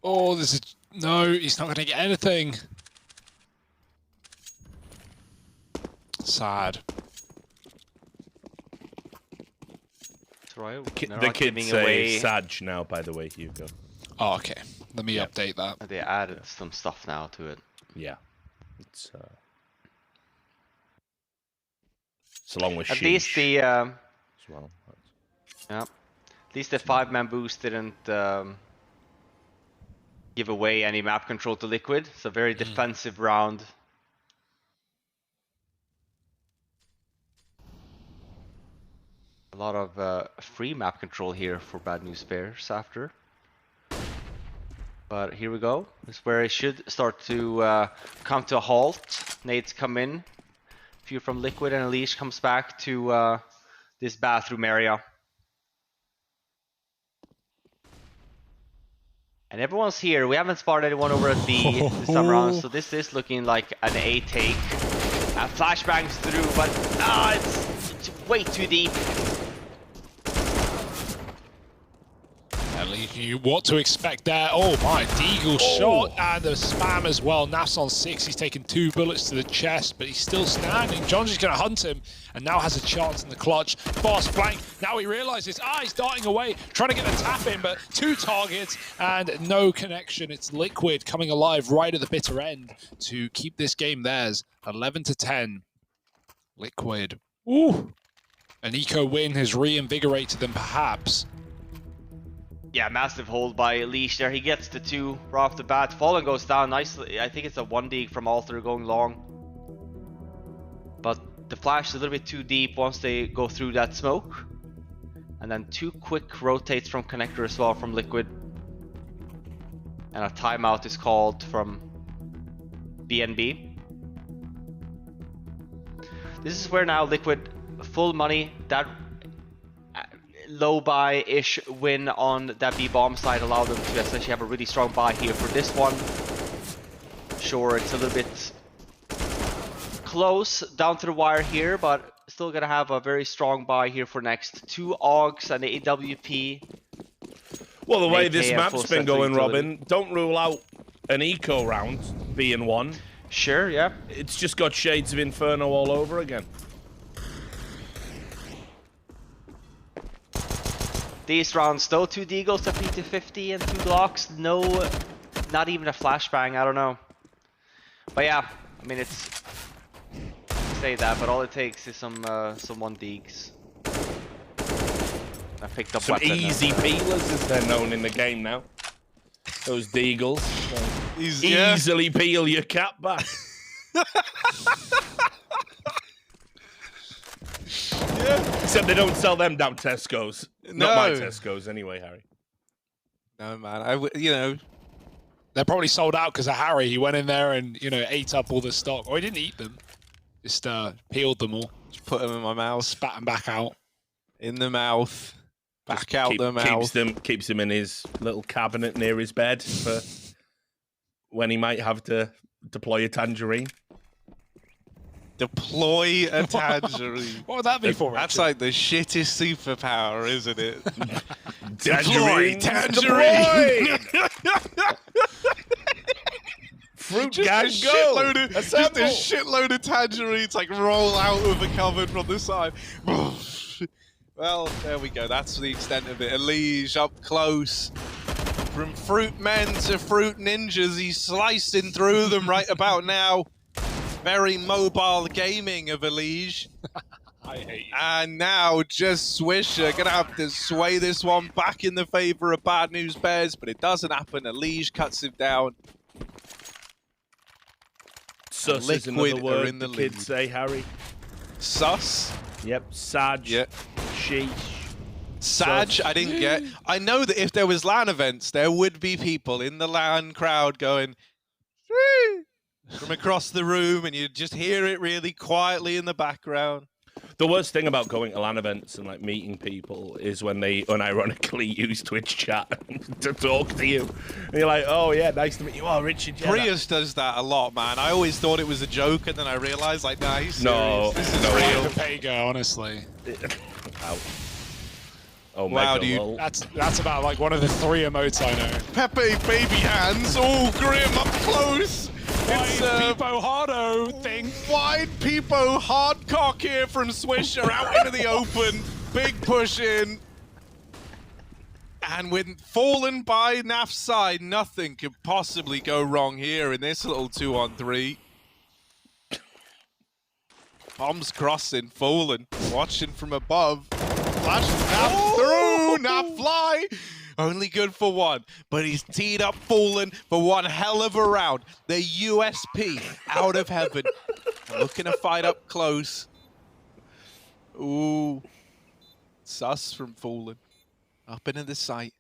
Oh, this is... No, he's not going to get anything. Sad. That's right. The kids say Sag now, by the way, Hugo. Oh, okay. Let me update that. They added some stuff now to it. Yeah. It's along with At least the... well. Yeah. At least the 5-man boost didn't give away any map control to Liquid. It's a very defensive round. A lot of free map control here for Bad News Bears after. But here we go. This is where it should start to come to a halt. Nades come in. A few from Liquid and Elige comes back to this bathroom area. And everyone's here. We haven't spotted anyone over at B this time around, so this is looking like an A take. Flashbangs through, but it's way too deep. What to expect there? Oh my, Deagle shot and the spam as well. Naf's on 6, he's taken 2 bullets to the chest, but he's still standing. Jonji's gonna hunt him and now has a chance in the clutch. Fast flank, now he realizes, he's darting away, trying to get a tap in, but 2 targets and no connection. It's Liquid coming alive right at the bitter end to keep this game theirs. 11-10. Liquid. Ooh. An eco win has reinvigorated them perhaps. Yeah, massive hold by Leash there. He gets the 2 right off the bat. Fallen goes down nicely. I think it's a 1 dig from Alter going long. But the flash is a little bit too deep once they go through that smoke. And then 2 quick rotates from Connector as well from Liquid. And a timeout is called from BNB. This is where now Liquid, full money, that low buy-ish win on that B-bomb side allowed them to essentially have a really strong buy here for this one. Sure, it's a little bit close down to the wire here, but still gonna have a very strong buy here for next. 2 AUGs and the AWP. Well, the way this AK map's full been going, utility. Robin, don't rule out an eco round being one. Sure, yeah. It's just got shades of Inferno all over again. These rounds though, 2 Deagles, a P250 and 2 Glocks, no, not even a flashbang, I don't know. But yeah, I mean it's, say that, but all it takes is some 1 Deags. I picked up Some weapon. easy peelers, as they're known in the game now. Those Deagles. Easily peel your cap back. Except they don't sell them down Tesco's. No. Not my Tesco's anyway, Harry. No, man. You know. They're probably sold out because of Harry. He went in there and, ate up all the stock. Or he didn't eat them. Just peeled them all. Just put them in my mouth. Spat them back out. In the mouth. Back out the mouth. Keeps them in his little cabinet near his bed for when he might have to deploy a tangerine. Deploy a tangerine. What would that be for? That's like the shittest superpower, isn't it? Tangerine. Tangerine. Fruit Just gang a shitload of, Assemble. just a shitload of tangerines like roll out of the cupboard from the side. Well, there we go. That's the extent of it. Elige up close. From fruit men to fruit ninjas, he's slicing through them right about now. Very mobile gaming of Elige. I hate you. And now just Swisher gonna have to sway this one back in the favor of Bad News Bears, but it doesn't happen. Elige cuts him down. Sus is another Liquid word are in the the lead. kids say, Harry. Sus. Yep, Sag. Yeah. Sheesh. Sag, Sus. I didn't get. I know that if there was LAN events, there would be people in the LAN crowd going "Woo!" from across the room, and you'd just hear it really quietly in the background. The worst thing about going to LAN events and like meeting people is when they unironically use Twitch chat to talk to you. And you're like, oh yeah, nice to meet you. Oh, Richard, yeah. Prius does that a lot, man. I always thought it was a joke, and then I realized, like, nah, he's No, serious. This is no. real. Pega, honestly. Ouch. Oh, Wow, mega dude. lol. That's about like one of the 3 emotes I know. Pepe baby hands, all grim up close. It's Peepo Hardo thing. wide peepo hard cock here from Swisher out into the open. Big push in. And with Fallen by Naf's side, nothing could possibly go wrong here in this little 2-on-3. Bombs crossing, Fallen watching from above. Flash Naf through, Naf fly. Only good for one, but he's teed up Fallen for one hell of a round. The USP out of heaven. Looking to fight up close. Ooh. Sus from Fallen. Up into the sight.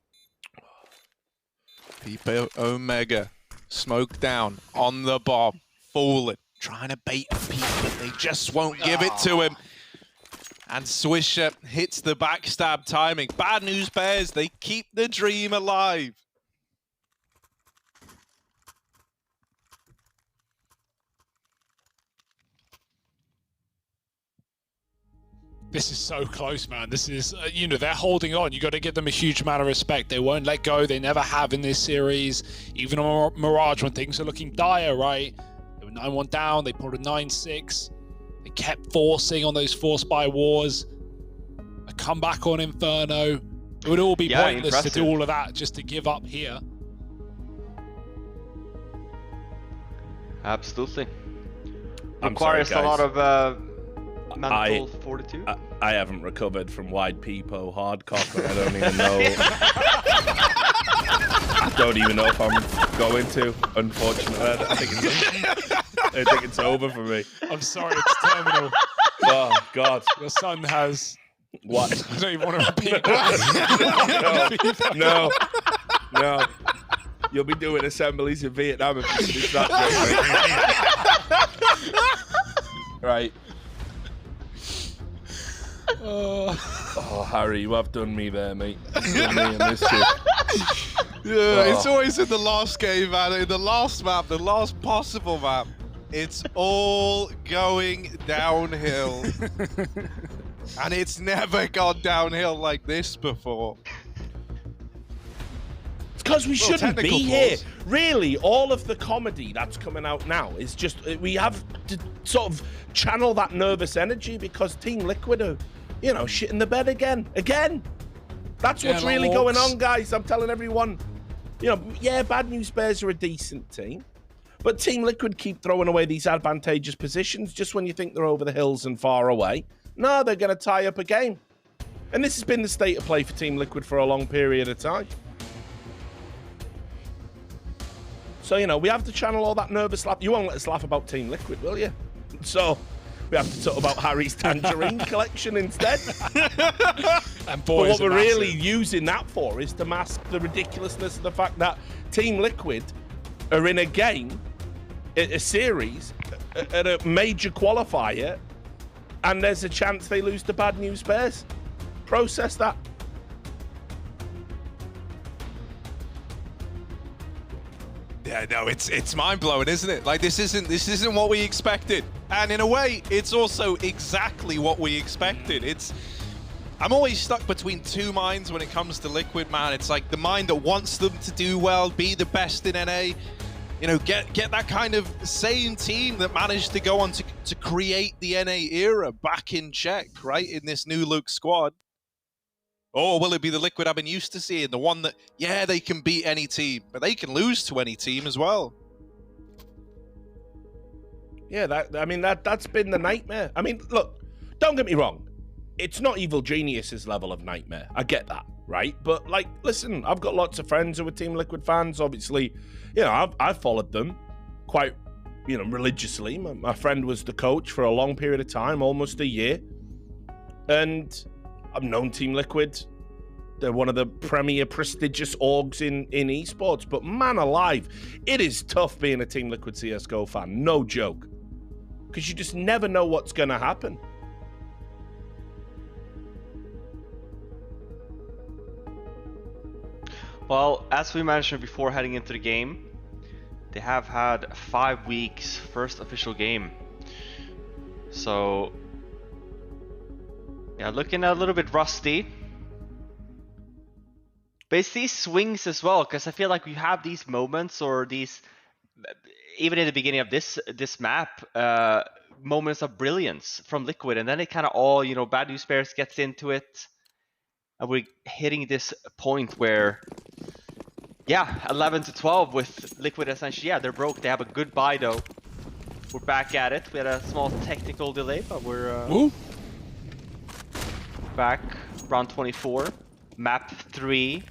Peepo Omega. Smoke down on the bomb. Fallen. Trying to bait a peep, but they just won't give it to him. And Swisher hits the backstab timing. Bad News Bears, they keep the dream alive. This is so close, man. This is, you know, they're holding on. You got to give them a huge amount of respect. They won't let go. They never have in this series. Even on Mirage, when things are looking dire, right? They were 9-1 down. They pulled a 9-6. They kept forcing on those forced by wars. A comeback on Inferno. It would all be pointless to do all of that just to give up here. Absolutely. I'm Requires sorry, a lot guys. of mental fortitude. I haven't recovered from wide peepo hardcock. I don't even know. I don't even know if I'm going to. Unfortunately, I think it's over for me. I'm sorry, it's terminal. Oh God, Your son has... what? I don't even want to repeat that. No. You'll be doing assemblies in Vietnam if it's that great, right? Oh, Harry, you have done me there, mate. You've done me and this kid. Yeah, it's always in the last game, man. In the last map, the last possible map. It's all going downhill. And it's never gone downhill like this before. It's because we shouldn't be technical here. flaws. Really, all of the comedy that's coming out now is just, we have to sort of channel that nervous energy because Team Liquid are, you know, shit in the bed again. That's what's really going on, guys. I'm telling everyone, you know, yeah, Bad News Bears are a decent team, but Team Liquid keep throwing away these advantageous positions just when you think they're over the hills and far away. No, they're going to tie up a game. And this has been the state of play for Team Liquid for a long period of time. So, you know, we have to channel all that nervous laugh. You won't let us laugh about Team Liquid, will you? So we have to talk about Harry's Tangerine collection instead. And But what we're really using that for is to mask the ridiculousness of the fact that Team Liquid are in a game, a series, at a major qualifier, and there's a chance they lose to Bad News Bears. Process that. Yeah, no, it's mind-blowing, isn't it? Like, this isn't what we expected. And in a way, it's also exactly what we expected. I'm always stuck between two minds when it comes to Liquid, man. It's like the mind that wants them to do well, be the best in NA, you know, get that kind of same team that managed to go on to create the NA era back in check, right, in this new look squad. Or will it be the Liquid I've been used to seeing, the one that, yeah, they can beat any team, but they can lose to any team as well? Yeah, that's been the nightmare. I mean, look, don't get me wrong. It's not Evil Genius's level of nightmare. I get that, right? But, like, listen, I've got lots of friends who are Team Liquid fans. Obviously, you know, I've followed them quite, you know, religiously. My friend was the coach for a long period of time, almost a year. And I've known Team Liquid. They're one of the premier prestigious orgs in esports. But man alive, it is tough being a Team Liquid CSGO fan. No joke. Because you just never know what's going to happen. Well, as we mentioned before heading into the game, they have had 5 weeks first official game. So, yeah, looking a little bit rusty. But it's these swings as well, because I feel like we have these moments, or these, even in the beginning of this map, moments of brilliance from Liquid, and then it kind of all, you know, Bad News Bears gets into it, and we're hitting this point where, yeah, 11-12 with Liquid essentially. Yeah, they're broke. They have a good buy though. We're back at it. We had a small technical delay, but we're back. Round 24, map 3.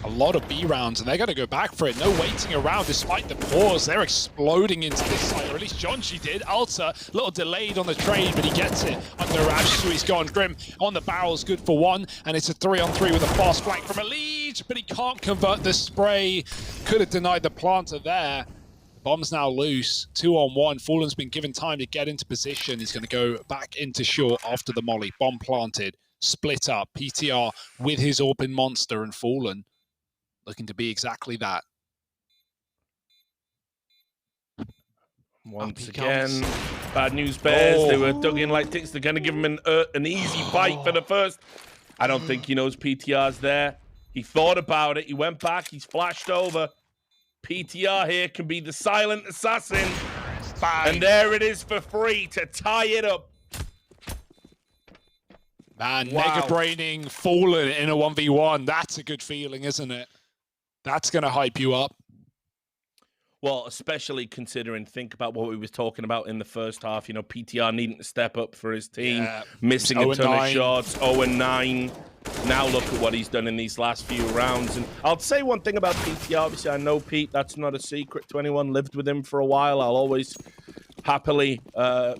A lot of B rounds, and they're going to go back for it. No waiting around despite the pause. They're exploding into this side, or at least Jonji did. Alta, a little delayed on the trade, but he gets it under Ashu. He's gone. Grim on the barrels, good for 1, and it's a 3-on-3 with a fast flank from Elite, but he can't convert the spray. Could have denied the planter there. The bomb's now loose. 2-on-1. Fallen's been given time to get into position. He's going to go back into short after the molly. Bomb planted, split up. PTR with his Orpin monster, and Fallen looking to be exactly that. Once he again, comes. bad news bears. They were dug in like ticks. They're going to give him an easy bite for the first. I don't think he knows PTR's there. He thought about it. He went back. He's flashed over. PTR here can be the silent assassin. Bang. And there it is for free to tie it up. Man, Wow. mega braining Fallen in a 1v1. That's a good feeling, isn't it? That's going to hype you up. Well, especially considering, think about what we was talking about in the first half. You know, PTR needing to step up for his team, missing a ton of shots, 0-9. Now look at what he's done in these last few rounds. And I'll say one thing about PTR. Obviously, I know Pete. That's not a secret to anyone. Lived with him for a while. I'll always happily,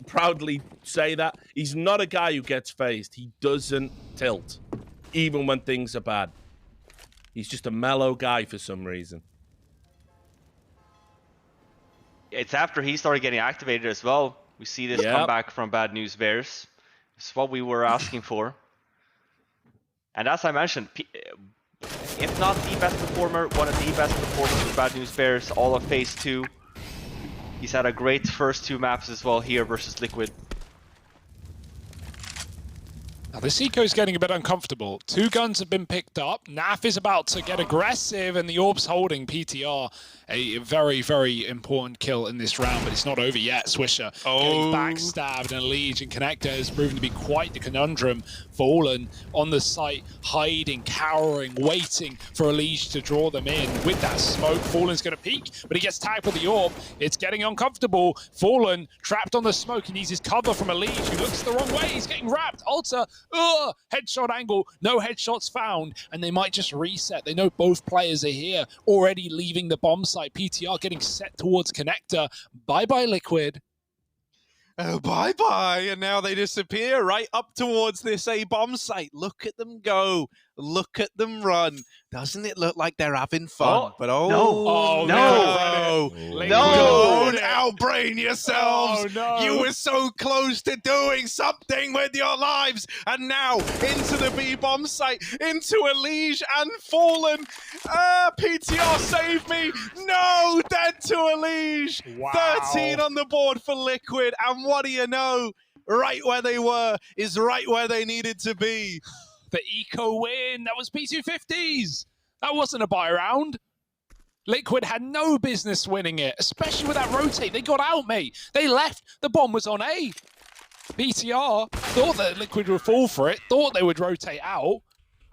proudly say that. He's not a guy who gets phased. He doesn't tilt, even when things are bad. He's just a mellow guy for some reason. It's after he started getting activated as well. We see this comeback from Bad News Bears. It's what we were asking for. And as I mentioned, if not the best performer, one of the best performers for Bad News Bears, all of Phase 2. He's had a great first 2 maps as well here versus Liquid. Now, this eco is getting a bit uncomfortable. 2 guns have been picked up. Naf is about to get aggressive, and the Orb's holding PTR. A very, very important kill in this round, but it's not over yet. Swisher getting backstabbed, and Legion Connector has proven to be quite the conundrum. Fallen on the site, hiding, cowering, waiting for a Liege to draw them in. With that smoke, Fallen's going to peek, but he gets tagged with the Orb. It's getting uncomfortable. Fallen trapped on the smoke. He needs his cover from a Liege who looks the wrong way. He's getting wrapped. Alter. Headshot angle, no headshots found, and they might just reset. They know both players are here, already leaving the bomb site. PTR getting set towards Connector. Bye-bye, Liquid. Oh, bye-bye, and now they disappear right up towards this A-bomb site. Look at them go. Look at them run. Doesn't it look like they're having fun? But no. Don't outbrain yourselves. Oh, no. You were so close to doing something with your lives. And now into the B-bomb site, into a Liege and Fallen. PTR save me. No, dead to a Liege. Wow. 13 on the board for Liquid. And what do you know? Right where they were is right where they needed to be. The eco win. That was P250s. That wasn't a buy round. Liquid had no business winning it, especially with that rotate. They got out, mate. They left. The bomb was on A. PTR thought that Liquid would fall for it, thought they would rotate out.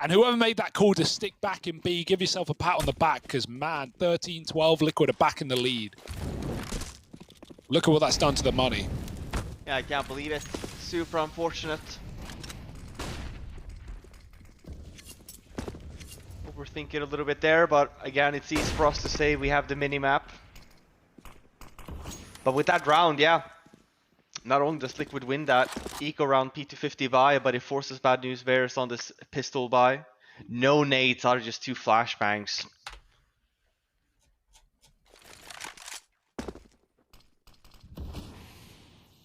And whoever made that call to stick back in B, give yourself a pat on the back, because, man, 13-12, Liquid are back in the lead. Look at what that's done to the money. Yeah, I can't believe it. Super unfortunate. Overthinking a little bit there, but again, it's easy for us to say we have the mini-map. But with that round, yeah, not only does Liquid win that eco round P250 buy, but it forces Bad News Bears on this pistol buy. No nades out of just 2 flashbangs.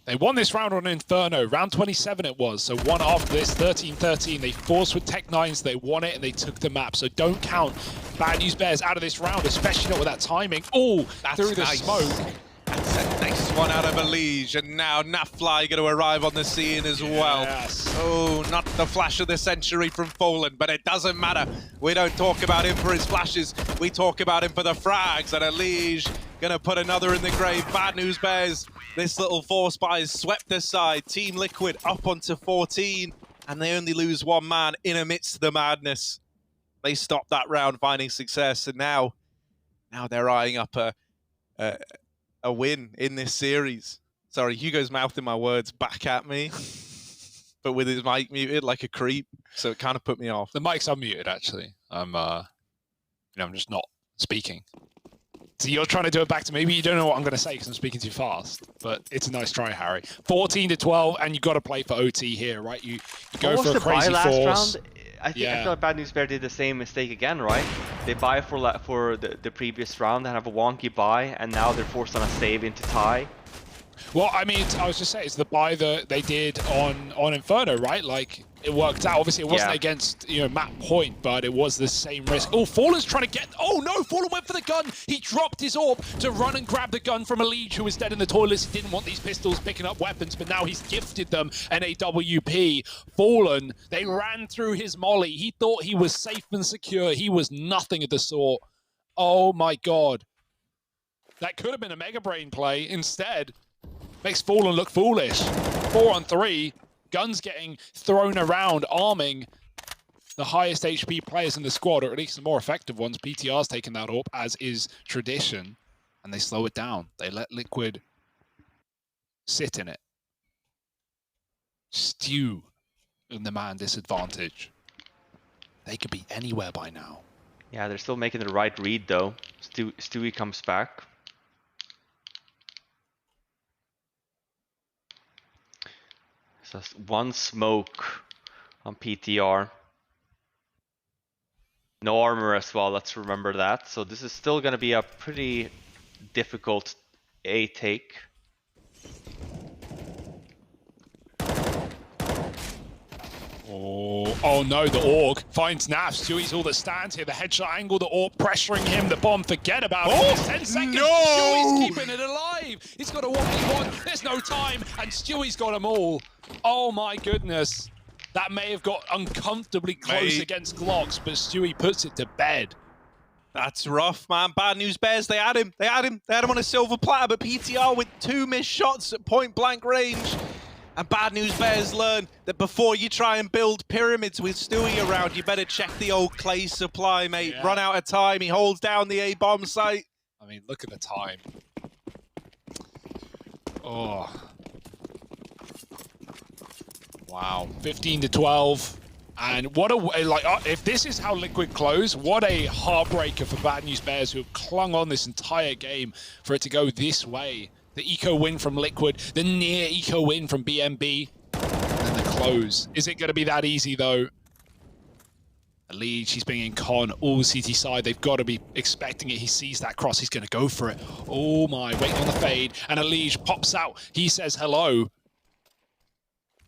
They won this round on Inferno. Round 27 it was. So one after this, 13-13. They forced with Tech 9s. They won it and they took the map. So don't count Bad News Bears out of this round, especially not with that timing. Oh, through the smoke. That's a nice one out of a Liege. And now Nafly going to arrive on the scene as well. Yes. Oh, not the flash of the century from Fallen, but it doesn't matter. We don't talk about him for his flashes. We talk about him for the frags. And a Liege going to put another in the grave. Bad News Bears. This little force buy is swept aside. Team Liquid up onto 14. And they only lose 1 man in amidst the madness. They stopped that round finding success. And now they're eyeing up a win in this series. Sorry, Hugo's mouthing my words back at me, but with his mic muted like a creep, so it kind of put me off. The mic's unmuted, actually. I'm just not speaking. So you're trying to do it back to me. Maybe you don't know what I'm going to say because I'm speaking too fast. But it's a nice try, Harry. 14-12, and you got to play for OT here, right? You go for a crazy force. I feel like Bad News Bear did the same mistake again, right? They buy for the previous round and have a wonky buy, and now they're forced on a save into tie. Well, I mean, I was just saying, it's the buy that they did on Inferno, right? Like, it worked out. Obviously, it wasn't against, map point, but it was the same risk. Oh, Fallen's trying to get... Oh, no, Fallen went for the gun. He dropped his AWP to run and grab the gun from Elige, who was dead in the toilets. He didn't want these pistols picking up weapons, but now he's gifted them an AWP. Fallen, they ran through his molly. He thought he was safe and secure. He was nothing of the sort. Oh, my God. That could have been a Mega Brain play. Instead, makes Fallen look foolish. 4-on-3. Guns getting thrown around, arming the highest HP players in the squad, or at least the more effective ones. PTR's taking that up, as is tradition, and they slow it down. They let Liquid sit in it. Stew in the man disadvantage. They could be anywhere by now. Yeah, they're still making the right read, though. Stewie comes back. Just one smoke on PTR. No armor as well, let's remember that. So this is still going to be a pretty difficult A take. Oh no, the AUG finds Naps. Stewie's all that stands here. The headshot angle, the AUG pressuring him. The bomb, forget about it. It's 10 seconds. No! Stewie's keeping it alive. He's got a 1v1. There's no time, and Stewie's got them all. Oh my goodness. That may have got uncomfortably close against Glocks, but Stewie puts it to bed. That's rough, man. Bad news bears. They had him. They had him on a silver platter, but PTR with 2 missed shots at point blank range. And bad news bears learn that before you try and build pyramids with Stewie around, you better check the old clay supply, mate. Yeah. Run out of time. He holds down the A-bomb site. I mean, look at the time. Oh. Wow. 15-12. And what a, like, if this is how Liquid close, what a heartbreaker for Bad News Bears, who have clung on this entire game for it to go this way. The eco win from Liquid, the near eco win from BNB, and then the close. Is it going to be that easy, though? Elige, he's bringing Con all CT side. They've got to be expecting it. He sees that cross. He's going to go for it. Oh, my. Waiting on the fade. And Elige pops out. He says hello.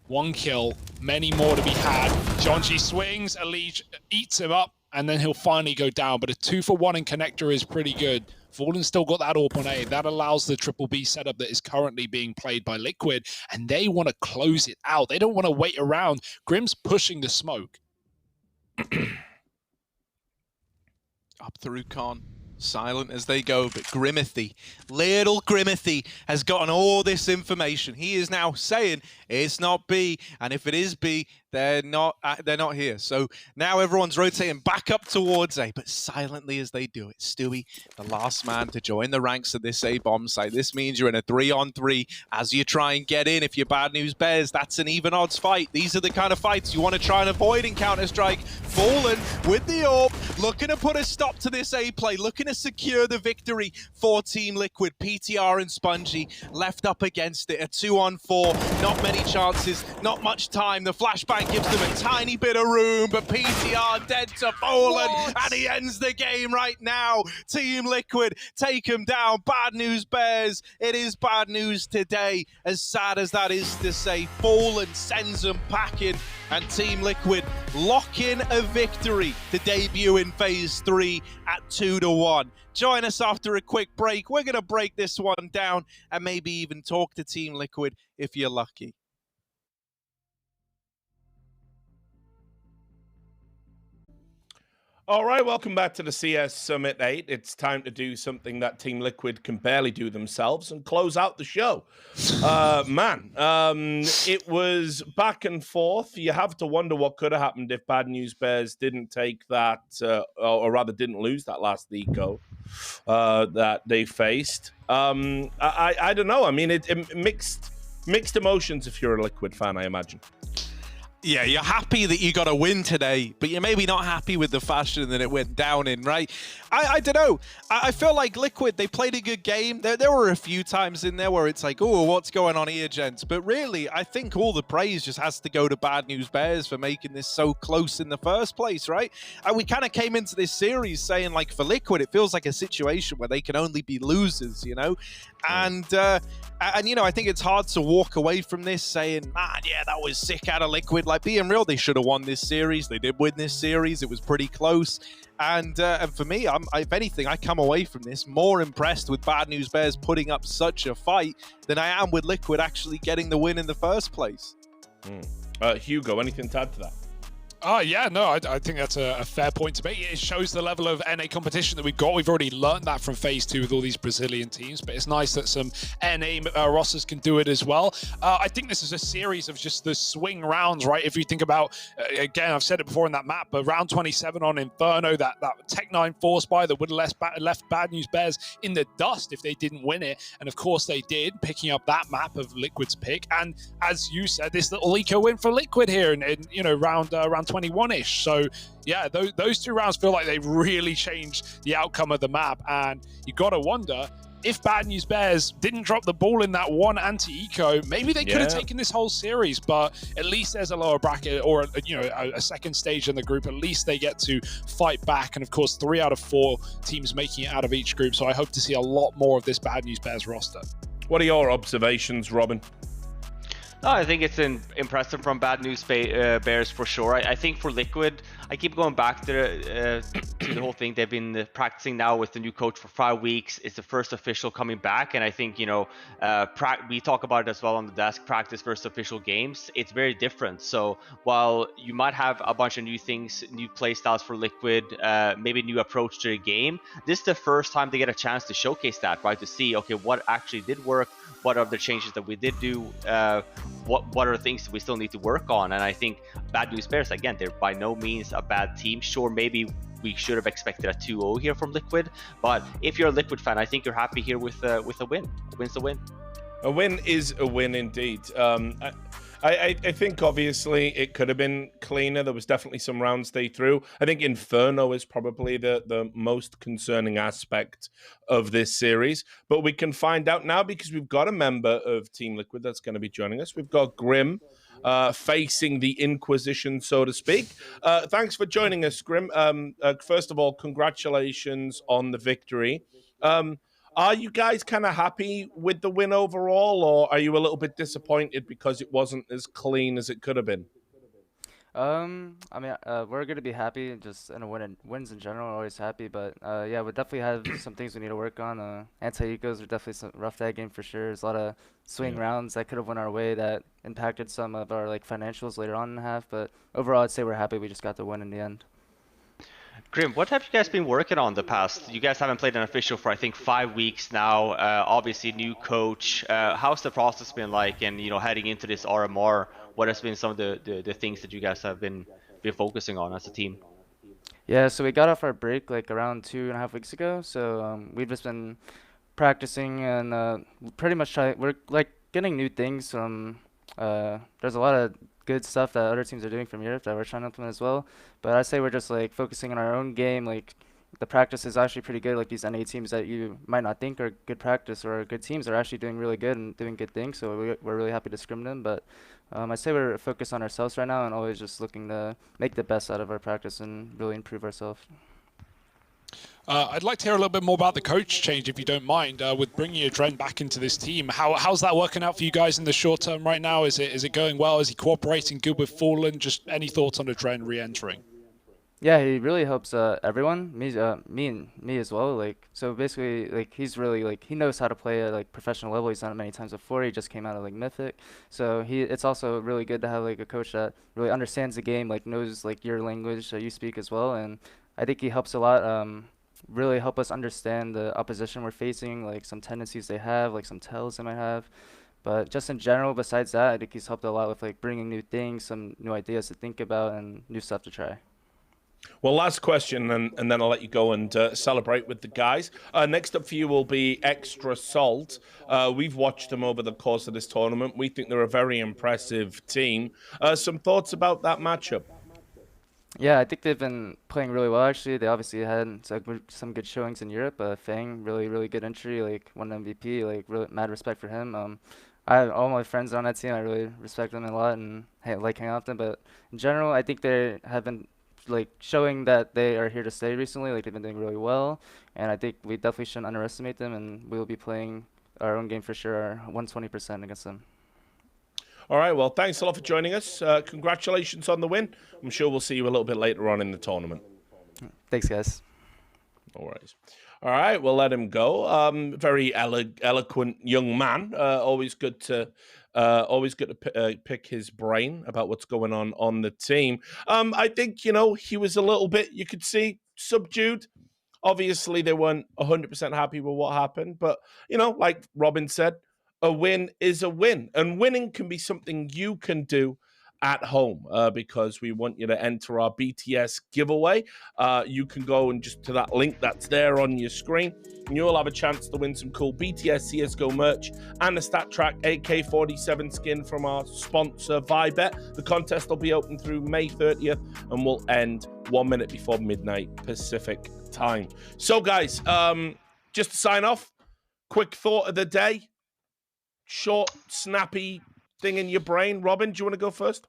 1 kill. Many more to be had. Jonji swings. Elige eats him up. And then he'll finally go down. But a 2-for-1 in connector is pretty good. Fallen's still got that AWP on A. That allows the triple B setup that is currently being played by Liquid. And they want to close it out. They don't want to wait around. Grim's pushing the smoke. Up through Con. Silent as they go, but Grimithy, little Grimithy, has gotten all this information. He is now saying it's not B, and if it is B, they're not here. So now everyone's rotating back up towards A, but silently as they do it. Stewie, the last man to join the ranks of this A bomb site. This means you're in a 3-on-3 as you try and get in. If you're Bad News Bears, that's an even odds fight. These are the kind of fights you want to try and avoid in Counter-Strike. Fallen with the AWP, looking to put a stop to this A play, looking to secure the victory for Team Liquid. PTR and Spongy left up against it. A 2-on-4, not many chances, not much time. The flashbang gives them a tiny bit of room, but PTR dead to Fallen, and he ends the game right now. Team Liquid take him down. Bad News Bears, it is bad news today. As sad as that is to say, Fallen sends them packing, and Team Liquid lock in a victory to debut in Phase 3 at 2-1. Join us after a quick break. We're going to break this one down and maybe even talk to Team Liquid if you're lucky. All right, welcome back to the CS Summit 8. It's time to do something that Team Liquid can barely do themselves and close out the show. It was back and forth. You have to wonder what could have happened if Bad News Bears didn't take that, or rather didn't lose that last eco that they faced. I don't know. I mean, it mixed emotions if you're a Liquid fan, I imagine. Yeah, you're happy that you got a win today, but you're maybe not happy with the fashion that it went down in, right? I don't know. I feel like Liquid, they played a good game. There were a few times in there where it's like, oh, what's going on here, gents? But really, I think all the praise just has to go to Bad News Bears for making this so close in the first place, right? And we kind of came into this series saying, like, for Liquid, it feels like a situation where they can only be losers, you know? And you know, I think it's hard to walk away from this saying, man, yeah, that was sick out of Liquid. Like, being real, they should have won this series. They did win this series. It was pretty close. And for me, if anything, I come away from this more impressed with Bad News Bears putting up such a fight than I am with Liquid actually getting the win in the first place. Hugo, anything to add to that? Yeah, no, I think that's a fair point to make. It shows the level of NA competition that we've got. We've already learned that from Phase 2 with all these Brazilian teams, but it's nice that some NA rosters can do it as well. I think this is a series of just the swing rounds, right? If you think about, again, I've said it before in that map, but round 27 on Inferno, that Tech-9 force buy that would have left Bad News Bears in the dust if they didn't win it. And of course they did, picking up that map of Liquid's pick. And as you said, this little eco win for Liquid here in you know, round 21-ish. So yeah, those two rounds feel like they really changed the outcome of the map, and you gotta wonder if Bad News Bears didn't drop the ball in that one anti-eco, maybe they could have taken this whole series. But at least there's a lower bracket, or you know, a second stage in the group. At least they get to fight back, and of course 3 out of 4 teams making it out of each group. So I hope to see a lot more of this Bad News Bears roster. What are your observations, Robin? No, I think it's impressive from Bad News Bears for sure. I think for Liquid, I keep going back to the whole thing. They've been practicing now with the new coach for 5 weeks. It's the first official coming back, and I think, you know, we talk about it as well on the desk. Practice versus official games, it's very different. So while you might have a bunch of new things, new play styles for Liquid, maybe new approach to the game, this is the first time they get a chance to showcase that, right? To see, okay, what actually did work, what are the changes that we did do, what are the things that we still need to work on. And I think Bad News Bears, again, they're by no means a bad team. Sure, maybe we should have expected a 2-0 here from Liquid, but if you're a Liquid fan, I think you're happy here with a win. A win's a win. A win is a win indeed. I think obviously it could have been cleaner. There was definitely some rounds they threw. I think Inferno is probably the most concerning aspect of this series. But we can find out now because we've got a member of Team Liquid that's going to be joining us. We've got Grim facing the Inquisition, so to speak. Thanks for joining us, Grim. First of all, congratulations on the victory. Are you guys kind of happy with the win overall, or are you a little bit disappointed because it wasn't as clean as it could have been? I mean, we're gonna be happy just in a wins in general. We're always happy, but yeah, we definitely have some things we need to work on. Anti-ecos are definitely some rough that game for sure. There's a lot of swing rounds that could have went our way that impacted some of our like financials later on in the half. But overall, I'd say we're happy we just got the win in the end. Grim, what have you guys been working on the past? You guys haven't played an official for I think 5 weeks now. Obviously, new coach. How's the process been like? And you know, heading into this RMR, what has been some of the things that you guys have been focusing on as a team? Yeah, so we got off our break like around 2.5 weeks ago. So we've just been practicing and pretty much we're like getting new things from. There's a lot of good stuff that other teams are doing from Europe that we're trying to implement as well. But I'd say we're just like focusing on our own game. Like the practice is actually pretty good. Like these NA teams that you might not think are good practice or good teams are actually doing really good and doing good things. So we're really happy to scrim them. But I'd say we're focused on ourselves right now and always just looking to make the best out of our practice and really improve ourselves. I'd like to hear a little bit more about the coach change, if you don't mind, with bringing Adren back into this team. How's that working out for you guys in the short term right now? Is it going well? Is he cooperating good with Fallen? Just any thoughts on Adren re-entering? Yeah, he really helps everyone, me and me as well. Like so, basically, like he's really like he knows how to play at like professional level. He's done it many times before. He just came out of like Mythic, so it's also really good to have like a coach that really understands the game, like knows like your language that you speak as well. And I think he helps a lot. Really help us understand the opposition we're facing, like some tendencies they have, like some tells they might have. But just in general, besides that, I think he's helped a lot with like bringing new things, some new ideas to think about, and new stuff to try. Well, last question, and then I'll let you go and celebrate with the guys. Next up for you will be Extra Salt. We've watched them over the course of this tournament. We think they're a very impressive team. Some thoughts about that matchup? Yeah, I think they've been playing really well actually. They obviously had some good showings in Europe. Fang, really good entry, like won MVP, like really mad respect for him. All my friends on that team, I really respect them a lot and like hanging out with them. But in general, I think they have been like showing that they are here to stay recently. Like they've been doing really well, and I think we definitely shouldn't underestimate them. And we will be playing our own game for sure, 120% against them. All right, well, thanks a lot for joining us. Congratulations on the win. I'm sure we'll see you a little bit later on in the tournament. Thanks, guys. No worries. All right, we'll let him go. Very eloquent young man. Always good to pick his brain about what's going on the team. I think, he was a little bit, you could see, subdued. Obviously, they weren't 100% happy with what happened, but like Robin said, a win is a win, and winning can be something you can do at home because we want you to enter our BTS giveaway. You can go and just to that link that's there on your screen, and you'll have a chance to win some cool BTS CSGO merch and a StatTrak AK-47 skin from our sponsor Vibet. The contest will be open through May 30th and will end 1 minute before midnight Pacific time. So guys, just to sign off, quick thought of the day. Short, snappy thing in your brain. Robin, do you want to go first?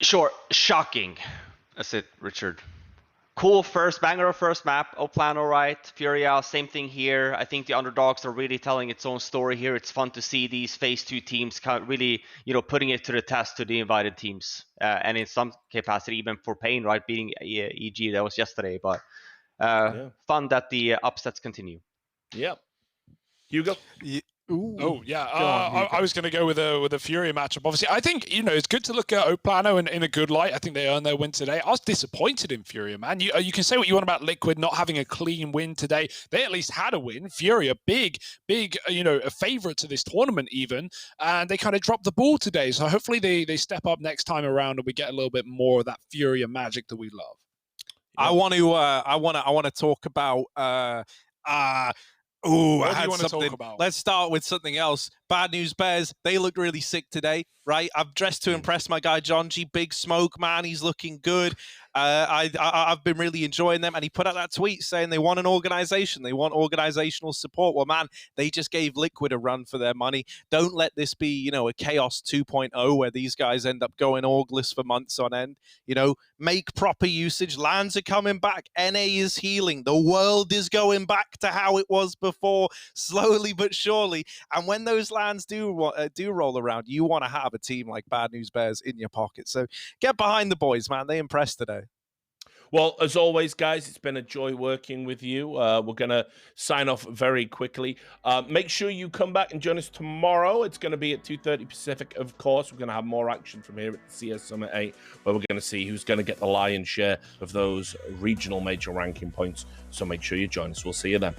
Sure. Shocking. That's it, Richard. Cool banger of first map. Plan all right. Furia, same thing here. I think the underdogs are really telling its own story here. It's fun to see these phase 2 teams kind of really, putting it to the test to the invited teams. And in some capacity, even for Pain, right? Beating EG, that was yesterday. But fun that the upsets continue. Yep. Hugo? Oh yeah, I was going to go with a Fury matchup. Obviously, I think it's good to look at Oplano in a good light. I think they earned their win today. I was disappointed in Fury, man. You can say what you want about Liquid not having a clean win today. They at least had a win. Fury, a big, a favorite to this tournament even, and they kind of dropped the ball today. So hopefully they step up next time around and we get a little bit more of that Fury magic that we love. Yeah. I want to talk about. What do you want to talk about? Let's start with something else. Bad News Bears, they looked really sick today, right? I've dressed to impress my guy John G. Big Smoke, man. He's looking good. I've been really enjoying them. And he put out that tweet saying they want an organization. They want organizational support. Well, man, they just gave Liquid a run for their money. Don't let this be, a Chaos 2.0 where these guys end up going orgless for months on end. Make proper usage. Lands are coming back. NA is healing. The world is going back to how it was before, slowly but surely. And when those lands do roll around, you want to have a team like Bad News Bears in your pocket. So get behind the boys, man. They impressed today. Well, as always, guys, it's been a joy working with you. We're going to sign off very quickly. Make sure you come back and join us tomorrow. It's going to be at 2:30 Pacific, of course. We're going to have more action from here at the CS Summit 8, where we're going to see who's going to get the lion's share of those regional major ranking points. So make sure you join us. We'll see you then.